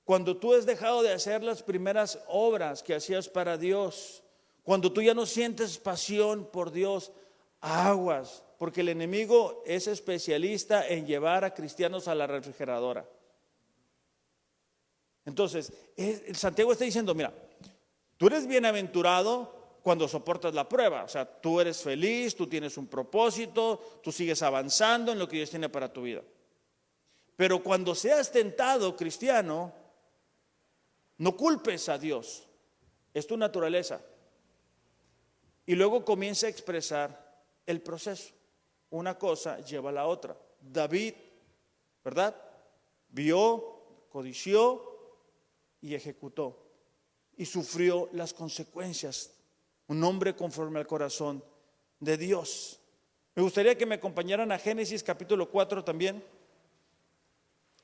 Cuando tú has dejado de hacer las primeras obras que hacías para Dios, cuando tú ya no sientes pasión por Dios, aguas, porque el enemigo es especialista en llevar a cristianos a la refrigeradora. Entonces, Santiago está diciendo, mira, tú eres bienaventurado cuando soportas la prueba, o sea, tú eres feliz, tú tienes un propósito, tú sigues avanzando en lo que Dios tiene para tu vida. Pero cuando seas tentado, cristiano, no culpes a Dios, es tu naturaleza. Y luego comienza a expresar el proceso. Una cosa lleva a la otra. David, ¿verdad? Vio, codició y ejecutó. Y sufrió las consecuencias. Un hombre conforme al corazón de Dios. Me gustaría que me acompañaran a Génesis capítulo 4 también.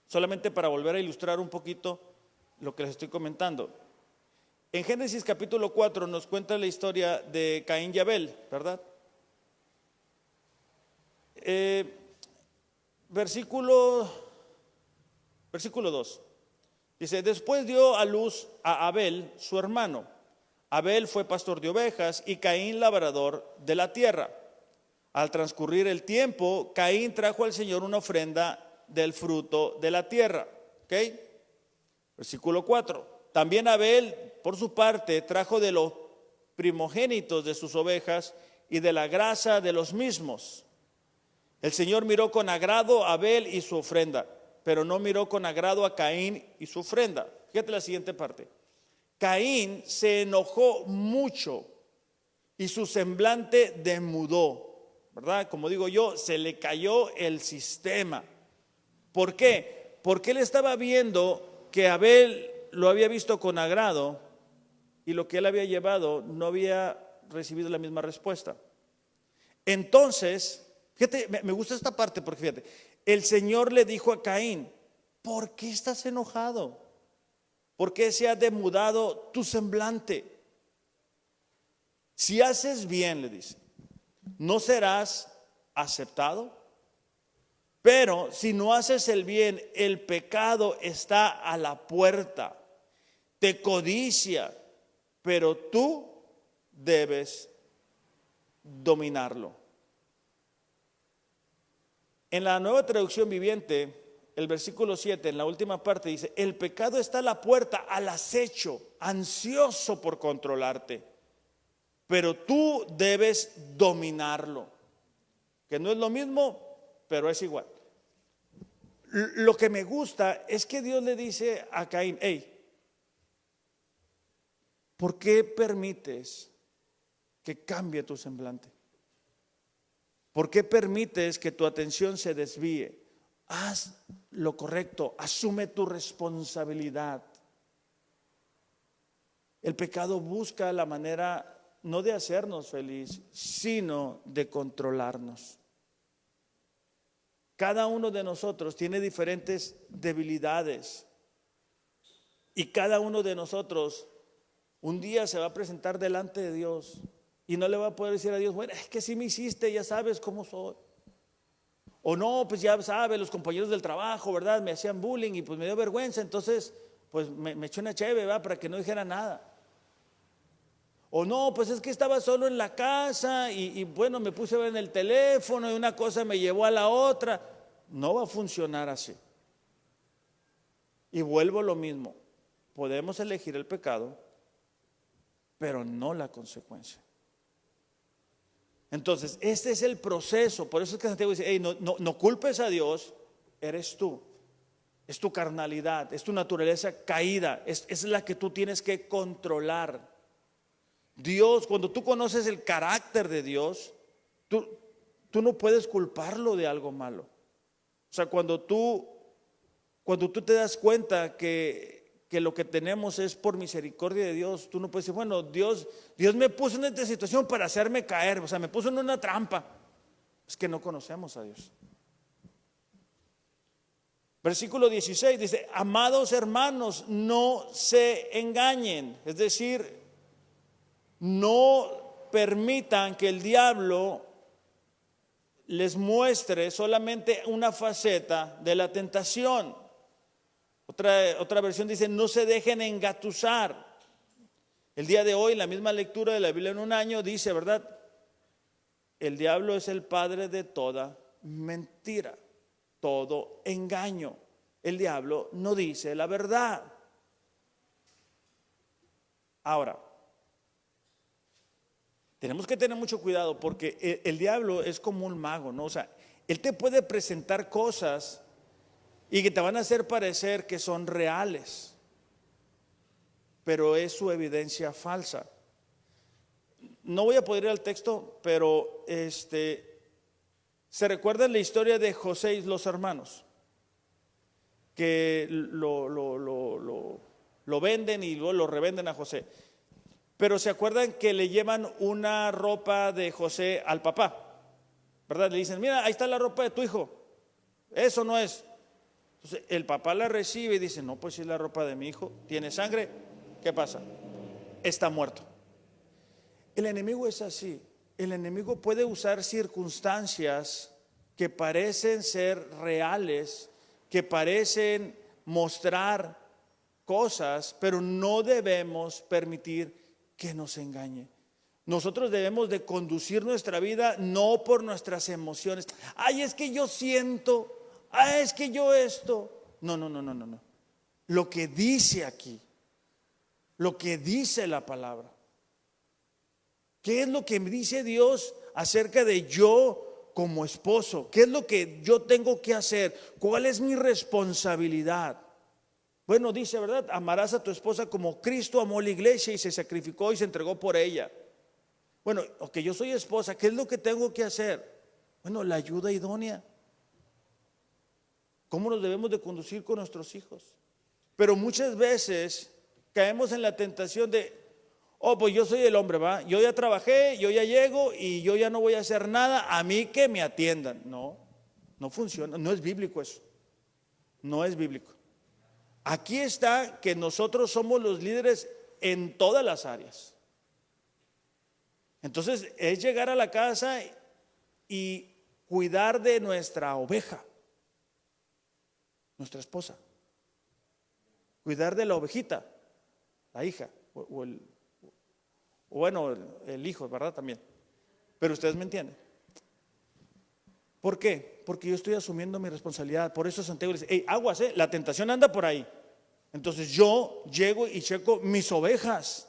Solamente para volver a ilustrar un poquito lo que les estoy comentando. En Génesis capítulo 4 nos cuenta la historia de Caín y Abel, ¿verdad? Versículo 2. Dice: después dio a luz a Abel, su hermano. Abel fue pastor de ovejas y Caín labrador de la tierra. Al transcurrir el tiempo, Caín trajo al Señor una ofrenda del fruto de la tierra. ¿Ok? Versículo 4. También Abel, por su parte, trajo de los primogénitos de sus ovejas y de la grasa de los mismos. El Señor miró con agrado a Abel y su ofrenda, pero no miró con agrado a Caín y su ofrenda. Fíjate la siguiente parte. Caín se enojó mucho y su semblante demudó, ¿verdad? Como digo yo, se le cayó el sistema. ¿Por qué? Porque él estaba viendo que Abel lo había visto con agrado y lo que él había llevado no había recibido la misma respuesta. Entonces, fíjate, me gusta esta parte porque fíjate, el Señor le dijo a Caín: ¿por qué estás enojado? ¿Por qué se ha demudado tu semblante? Si haces bien, le dice, no serás aceptado. Pero si no haces el bien, el pecado está a la puerta, te codicia, pero tú debes dominarlo. En la Nueva Traducción Viviente, el versículo 7, en la última parte dice: el pecado está a la puerta, al acecho, ansioso por controlarte, pero tú debes dominarlo. Que no es lo mismo, pero es igual. Lo que me gusta es que Dios le dice a Caín: hey, ¿por qué permites que cambie tu semblante? ¿Por qué permites que tu atención se desvíe? Haz lo correcto, asume tu responsabilidad. El pecado busca la manera no de hacernos feliz, sino de controlarnos. Cada uno de nosotros tiene diferentes debilidades y cada uno de nosotros un día se va a presentar delante de Dios y no le va a poder decir a Dios, bueno, es que sí me hiciste, ya sabes cómo soy. O no, pues ya sabes, los compañeros del trabajo, ¿verdad? Me hacían bullying y pues me dio vergüenza, entonces pues me eché una cheve, ¿verdad? Para que no dijera nada. O no, pues es que estaba solo en la casa y bueno, me puse a ver en el teléfono y una cosa me llevó a la otra. No va a funcionar así. Y vuelvo a lo mismo. Podemos elegir el pecado, pero no la consecuencia. Entonces, este es el proceso. Por eso es que Santiago dice, hey, no culpes a Dios, eres tú. Es tu carnalidad, es tu naturaleza caída, es la que tú tienes que controlar. Dios, cuando tú conoces el carácter de Dios, tú no puedes culparlo de algo malo. O sea, cuando tú te das cuenta que lo que tenemos es por misericordia de Dios, tú no puedes decir, bueno, Dios me puso en esta situación para hacerme caer, o sea, me puso en una trampa. Es que no conocemos a Dios. Versículo 16 dice, amados hermanos, no se engañen. Es decir, no permitan que el diablo les muestre solamente una faceta de la tentación. Otra versión dice, no se dejen engatusar. El día de hoy, la misma lectura de la Biblia en un año dice, ¿verdad? El diablo es el padre de toda mentira, todo engaño. El diablo no dice la verdad. Ahora, tenemos que tener mucho cuidado porque el diablo es como un mago, ¿no? O sea, él te puede presentar cosas y que te van a hacer parecer que son reales, pero es su evidencia falsa. No voy a poder ir al texto, pero se recuerda la historia de José y los hermanos, que lo venden y luego lo revenden a José. Pero se acuerdan que le llevan una ropa de José al papá, ¿verdad? Le dicen, mira, ahí está la ropa de tu hijo, eso no es. Entonces el papá la recibe y dice, no, pues si es la ropa de mi hijo, tiene sangre, ¿qué pasa? Está muerto. El enemigo es así. El enemigo puede usar circunstancias que parecen ser reales, que parecen mostrar cosas, pero no debemos permitir que nos engañe. Nosotros debemos de conducir nuestra vida no por nuestras emociones. Ay, es que yo siento, ay, es que yo esto. No. Lo que dice aquí, lo que dice la palabra. ¿Qué es lo que me dice Dios acerca de yo como esposo? ¿Qué es lo que yo tengo que hacer? ¿Cuál es mi responsabilidad? Bueno, dice, ¿verdad? Amarás a tu esposa como Cristo amó la iglesia y se sacrificó y se entregó por ella. Bueno, ok, yo soy esposa, ¿qué es lo que tengo que hacer? Bueno, la ayuda idónea. ¿Cómo nos debemos de conducir con nuestros hijos? Pero muchas veces caemos en la tentación de, oh, pues yo soy el hombre, ¿va? Yo ya trabajé, yo ya llego y yo ya no voy a hacer nada, a mí que me atiendan. No funciona, no es bíblico eso. No es bíblico. Aquí está que nosotros somos los líderes en todas las áreas. Entonces es llegar a la casa y cuidar de nuestra oveja, nuestra esposa. Cuidar de la ovejita, la hija, o el hijo, ¿verdad? También. Pero ustedes me entienden. ¿Por qué? Porque yo estoy asumiendo mi responsabilidad. Por eso Santiago dice, hey, aguas, la tentación anda por ahí. Entonces yo llego y checo mis ovejas.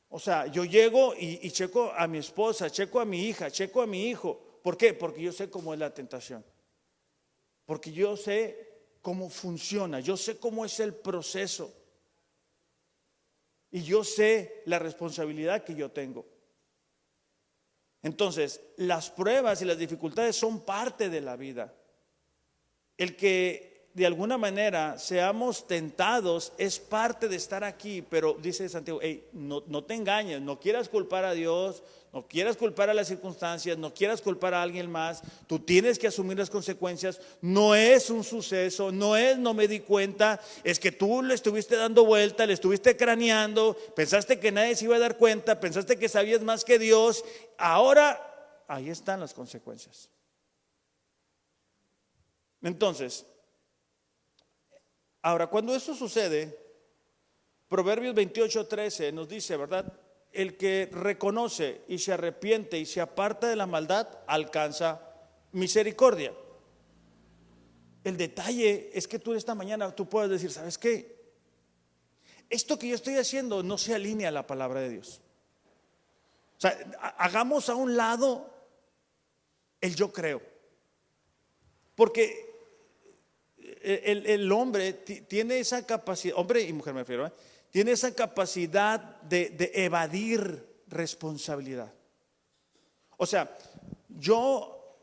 O sea, yo llego y checo a mi esposa, checo a mi hija, checo a mi hijo. ¿Por qué? Porque yo sé cómo es la tentación. Porque yo sé cómo funciona, yo sé cómo es el proceso. Y yo sé la responsabilidad que yo tengo. Entonces, las pruebas y las dificultades son parte de la vida. El que de alguna manera seamos tentados es parte de estar aquí, pero dice Santiago, hey, no te engañes, no quieras culpar a Dios, no quieras culpar a las circunstancias, no quieras culpar a alguien más, tú tienes que asumir las consecuencias, no es un suceso, no me di cuenta, es que tú le estuviste dando vuelta, le estuviste craneando, pensaste que nadie se iba a dar cuenta, pensaste que sabías más que Dios, ahora ahí están las consecuencias. Entonces, ahora cuando eso sucede, Proverbios 28:13 nos dice, ¿verdad? El que reconoce y se arrepiente y se aparta de la maldad alcanza misericordia. El detalle es que tú esta mañana tú puedes decir, ¿sabes qué? Esto que yo estoy haciendo no se alinea a la palabra de Dios. O sea, hagamos a un lado el yo creo. Porque el hombre tiene esa capacidad, hombre y mujer me refiero, tiene esa capacidad de evadir responsabilidad. O sea, yo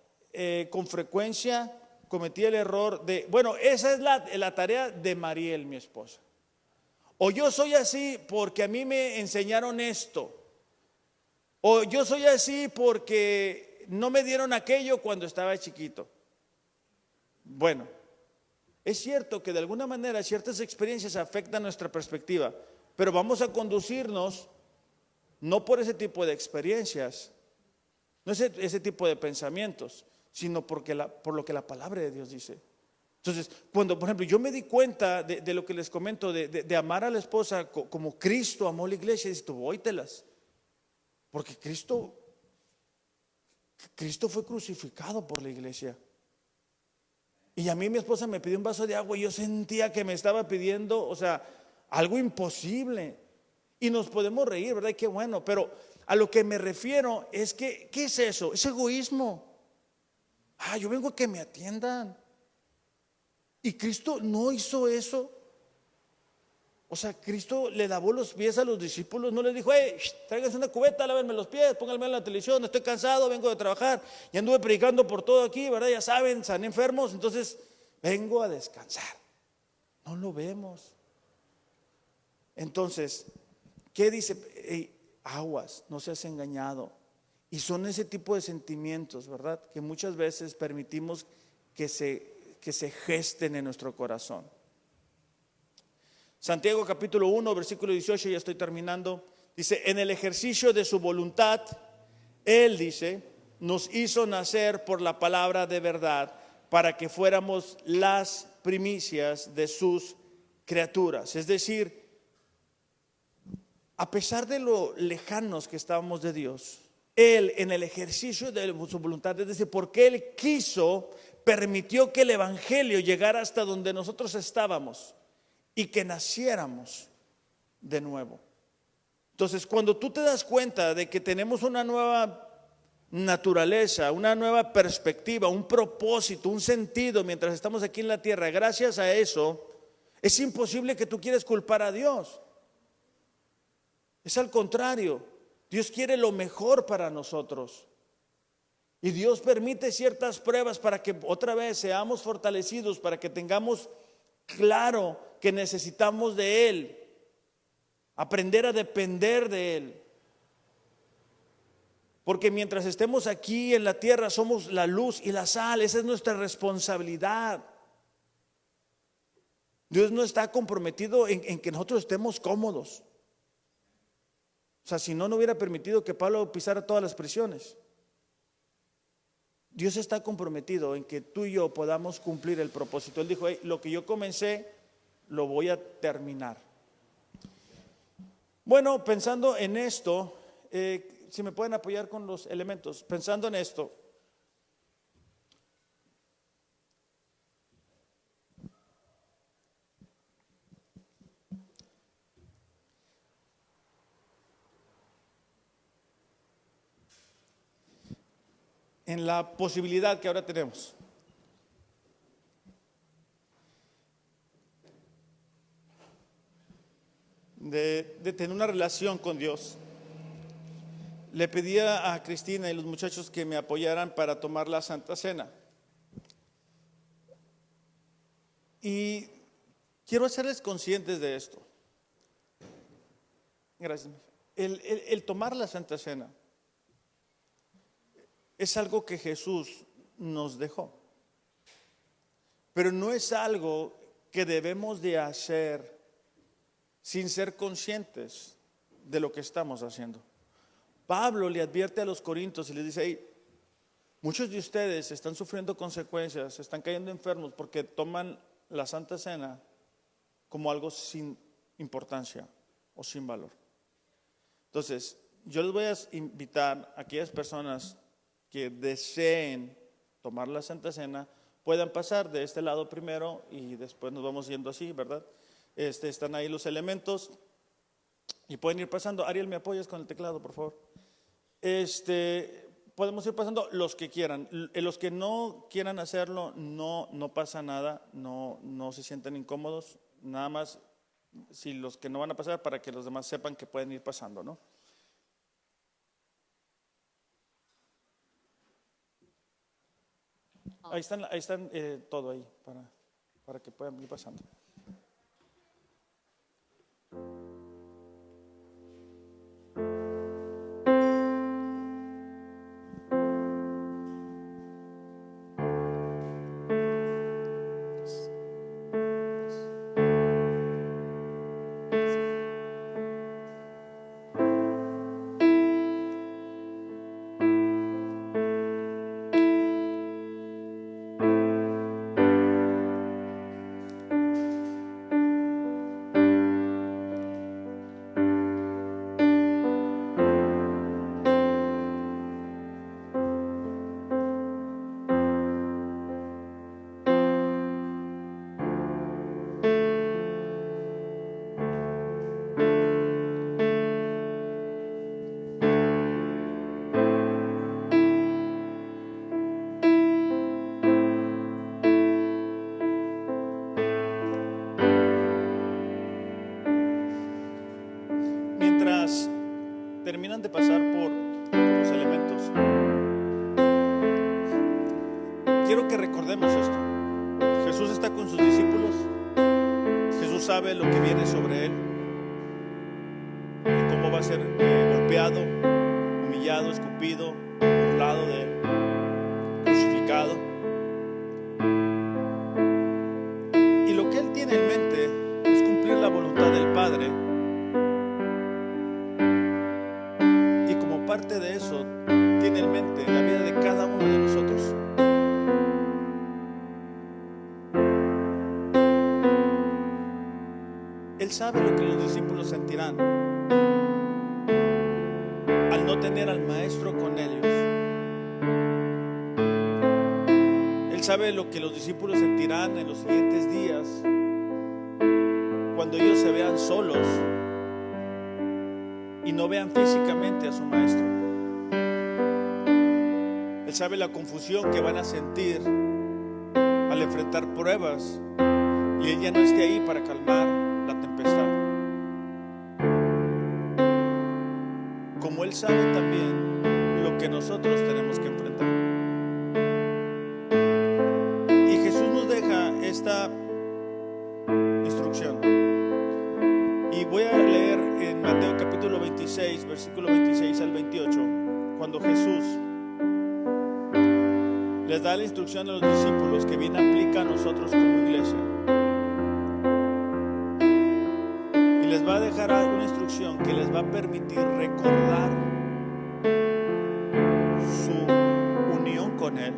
con frecuencia cometí el error de, bueno, esa es la tarea de Mariel, mi esposa. O yo soy así porque a mí me enseñaron esto. O yo soy así porque no me dieron aquello cuando estaba chiquito. Bueno, es cierto que de alguna manera ciertas experiencias afectan nuestra perspectiva, pero vamos a conducirnos no por ese tipo de experiencias, no ese tipo de pensamientos, sino por lo que la palabra de Dios dice. Entonces, cuando, por ejemplo, yo me di cuenta de lo que les comento, de amar a la esposa como Cristo amó a la iglesia, dice, tú óytelas, porque Cristo fue crucificado por la iglesia. Y a mí mi esposa me pidió un vaso de agua y yo sentía que me estaba pidiendo, o sea, algo imposible. Y nos podemos reír, ¿verdad? Qué bueno, pero a lo que me refiero es que, ¿qué es eso? Es egoísmo. Yo vengo a que me atiendan. Y Cristo no hizo eso. O sea, Cristo le lavó los pies a los discípulos, no les dijo, tráiganse una cubeta, lávenme los pies, pónganme en la televisión, estoy cansado, vengo de trabajar, y anduve predicando por todo aquí, ¿verdad? Ya saben, están enfermos, entonces vengo a descansar. No lo vemos. Entonces, ¿qué dice? Aguas, no seas engañado. Y son ese tipo de sentimientos, ¿verdad? Que muchas veces permitimos que se gesten en nuestro corazón. Santiago capítulo 1 versículo 18, ya estoy terminando, dice, en el ejercicio de su voluntad, Él dice, nos hizo nacer por la palabra de verdad, para que fuéramos las primicias de sus criaturas. Es decir, a pesar de lo lejanos que estábamos de Dios, Él en el ejercicio de su voluntad, es decir, porque Él quiso, permitió que el evangelio llegara hasta donde nosotros estábamos y que naciéramos de nuevo. Entonces, cuando tú te das cuenta de que tenemos una nueva naturaleza, una nueva perspectiva, un propósito, un sentido mientras estamos aquí en la tierra, gracias a eso, es imposible que tú quieras culpar a Dios. Es al contrario, Dios quiere lo mejor para nosotros. Y Dios permite ciertas pruebas para que otra vez seamos fortalecidos, para que tengamos claro que necesitamos de Él, aprender a depender de Él. Porque mientras estemos aquí en la tierra somos la luz y la sal, esa es nuestra responsabilidad. Dios no está comprometido en que nosotros estemos cómodos. O sea, si no, no hubiera permitido que Pablo pisara todas las prisiones. Dios está comprometido en que tú y yo podamos cumplir el propósito. Él dijo, lo que yo comencé, lo voy a terminar. Bueno, pensando en esto, si me pueden apoyar con los elementos, pensando en esto, en la posibilidad que ahora tenemos. De tener una relación con Dios. Le pedía a Cristina y los muchachos que me apoyaran para tomar la Santa Cena. Y quiero hacerles conscientes de esto. Gracias. El tomar la Santa Cena es algo que Jesús nos dejó, pero no es algo que debemos de hacer sin ser conscientes de lo que estamos haciendo. Pablo le advierte a los corintios y les dice: hey, muchos de ustedes están sufriendo consecuencias, están cayendo enfermos porque toman la Santa Cena como algo sin importancia o sin valor. Entonces, yo les voy a invitar a aquellas personas que deseen tomar la Santa Cena, puedan pasar de este lado primero y después nos vamos yendo así, ¿verdad? Están ahí los elementos y pueden ir pasando. Ariel, ¿me apoyas con el teclado, por favor? Podemos ir pasando los que quieran. Los que no quieran hacerlo, no pasa nada, no se sientan incómodos, nada más si los que no van a pasar, para que los demás sepan que pueden ir pasando, ¿no? Ahí están todo ahí para que puedan ir pasando. Terminan de pasar por los elementos, quiero que recordemos esto. Jesús está con sus discípulos. Jesús sabe lo que viene sobre él y cómo va a ser golpeado, humillado, escupido, burlado de él, crucificado. Y lo que él tiene en mente es cumplir la voluntad del Padre. Parte de eso tiene en mente la vida de cada uno de nosotros. Él sabe lo que los discípulos sentirán al no tener al Maestro con ellos. Él sabe lo que los discípulos sentirán en los siguientes días cuando ellos se vean solos y no vean físicamente a su Maestro. Él sabe la confusión que van a sentir al enfrentar pruebas y Él ya no esté ahí para calmar la tempestad. Como Él sabe también lo que nosotros tenemos que enfrentar. Y Jesús nos deja esta instrucción. Y voy a leer en Mateo capítulo 26, versículo 26 al 28, cuando Jesús les da la instrucción a los discípulos que bien aplica a nosotros como iglesia. Y les va a dejar una instrucción que les va a permitir recordar su unión con Él,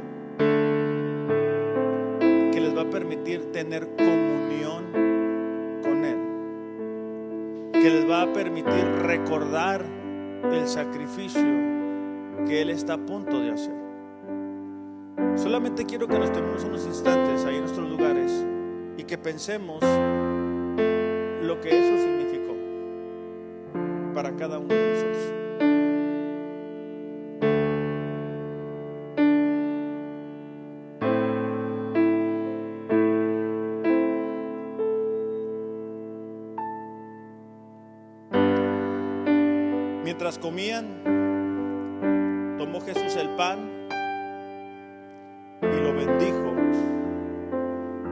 que les va a permitir tener comunión con Él, que les va a permitir recordar el sacrificio que Él está a punto de hacer. Solamente quiero que nos tomemos unos instantes ahí en nuestros lugares y que pensemos lo que eso significó para cada uno de nosotros. Mientras comían, tomó Jesús el pan y lo bendijo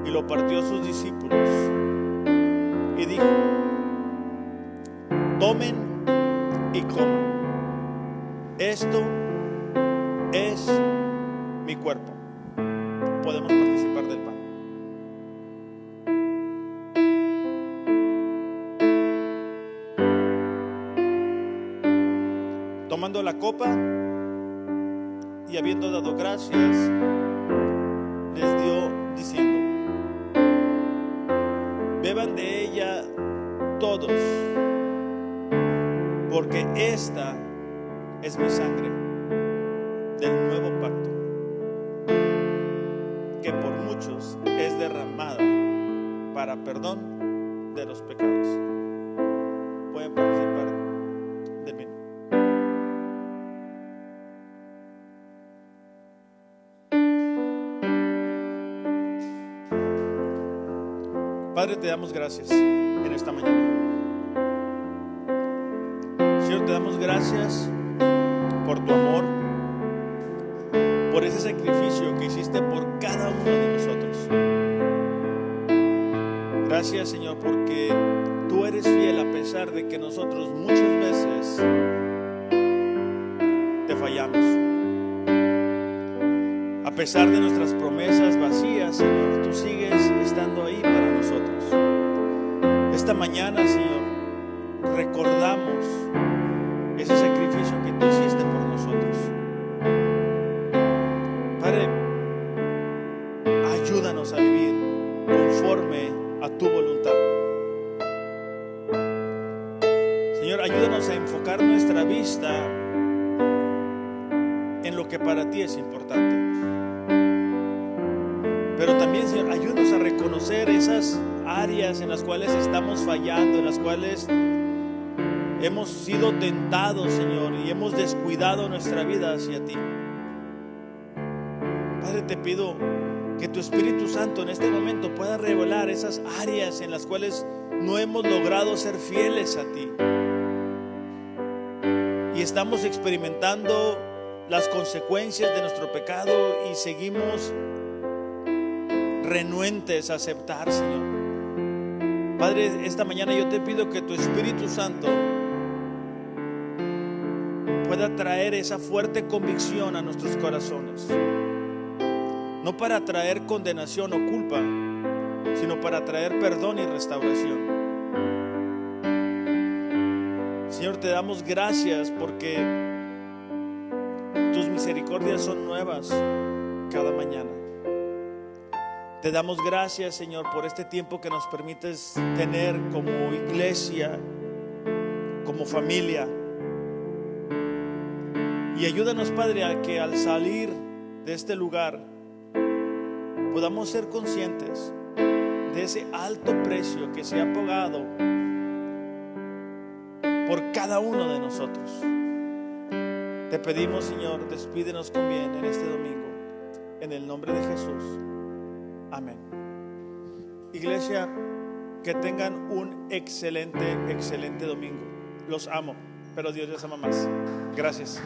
y lo partió a sus discípulos y dijo: tomen y coman, esto es mi cuerpo. Podemos participar del pan. Tomando la copa y habiendo dado gracias, les dio diciendo: beban de ella todos, porque esta es mi sangre del nuevo pacto, que por muchos es derramada para perdón de los pecados. Pueden participar del vino. Padre, te damos gracias en esta mañana. Señor, te damos gracias por tu amor, por ese sacrificio que hiciste por cada uno de nosotros. Gracias, Señor, porque tú eres fiel a pesar de que nosotros muchas veces te fallamos. A pesar de nuestras promesas vacías, Señor, tú sigues estando ahí para nosotros. Esta mañana, Señor, recordamos ese sacrificio que tú hiciste por nosotros. Padre, ayúdanos a vivir conforme a tu voluntad. Señor, ayúdanos a enfocar nuestra vista en lo que para ti es importante. Pero también, Señor, ayúdanos a reconocer esas áreas en las cuales estamos fallando, en las cuales hemos sido tentados, Señor, y hemos descuidado nuestra vida hacia ti. Padre, te pido que tu Espíritu Santo en este momento pueda revelar esas áreas en las cuales no hemos logrado ser fieles a ti. Y estamos experimentando las consecuencias de nuestro pecado y seguimos renuentes a aceptar, Señor. Padre, esta mañana yo te pido que tu Espíritu Santo pueda traer esa fuerte convicción a nuestros corazones, no para traer condenación o culpa, sino para traer perdón y restauración. Señor, te damos gracias porque tus misericordias son nuevas cada mañana. Te damos gracias, Señor, por este tiempo que nos permites tener como iglesia, como familia. Y ayúdanos, Padre, a que al salir de este lugar podamos ser conscientes de ese alto precio que se ha pagado por cada uno de nosotros. Te pedimos, Señor, despídenos con bien en este domingo, en el nombre de Jesús. Amén. Iglesia, que tengan un excelente domingo. Los amo, pero Dios les ama más. Gracias.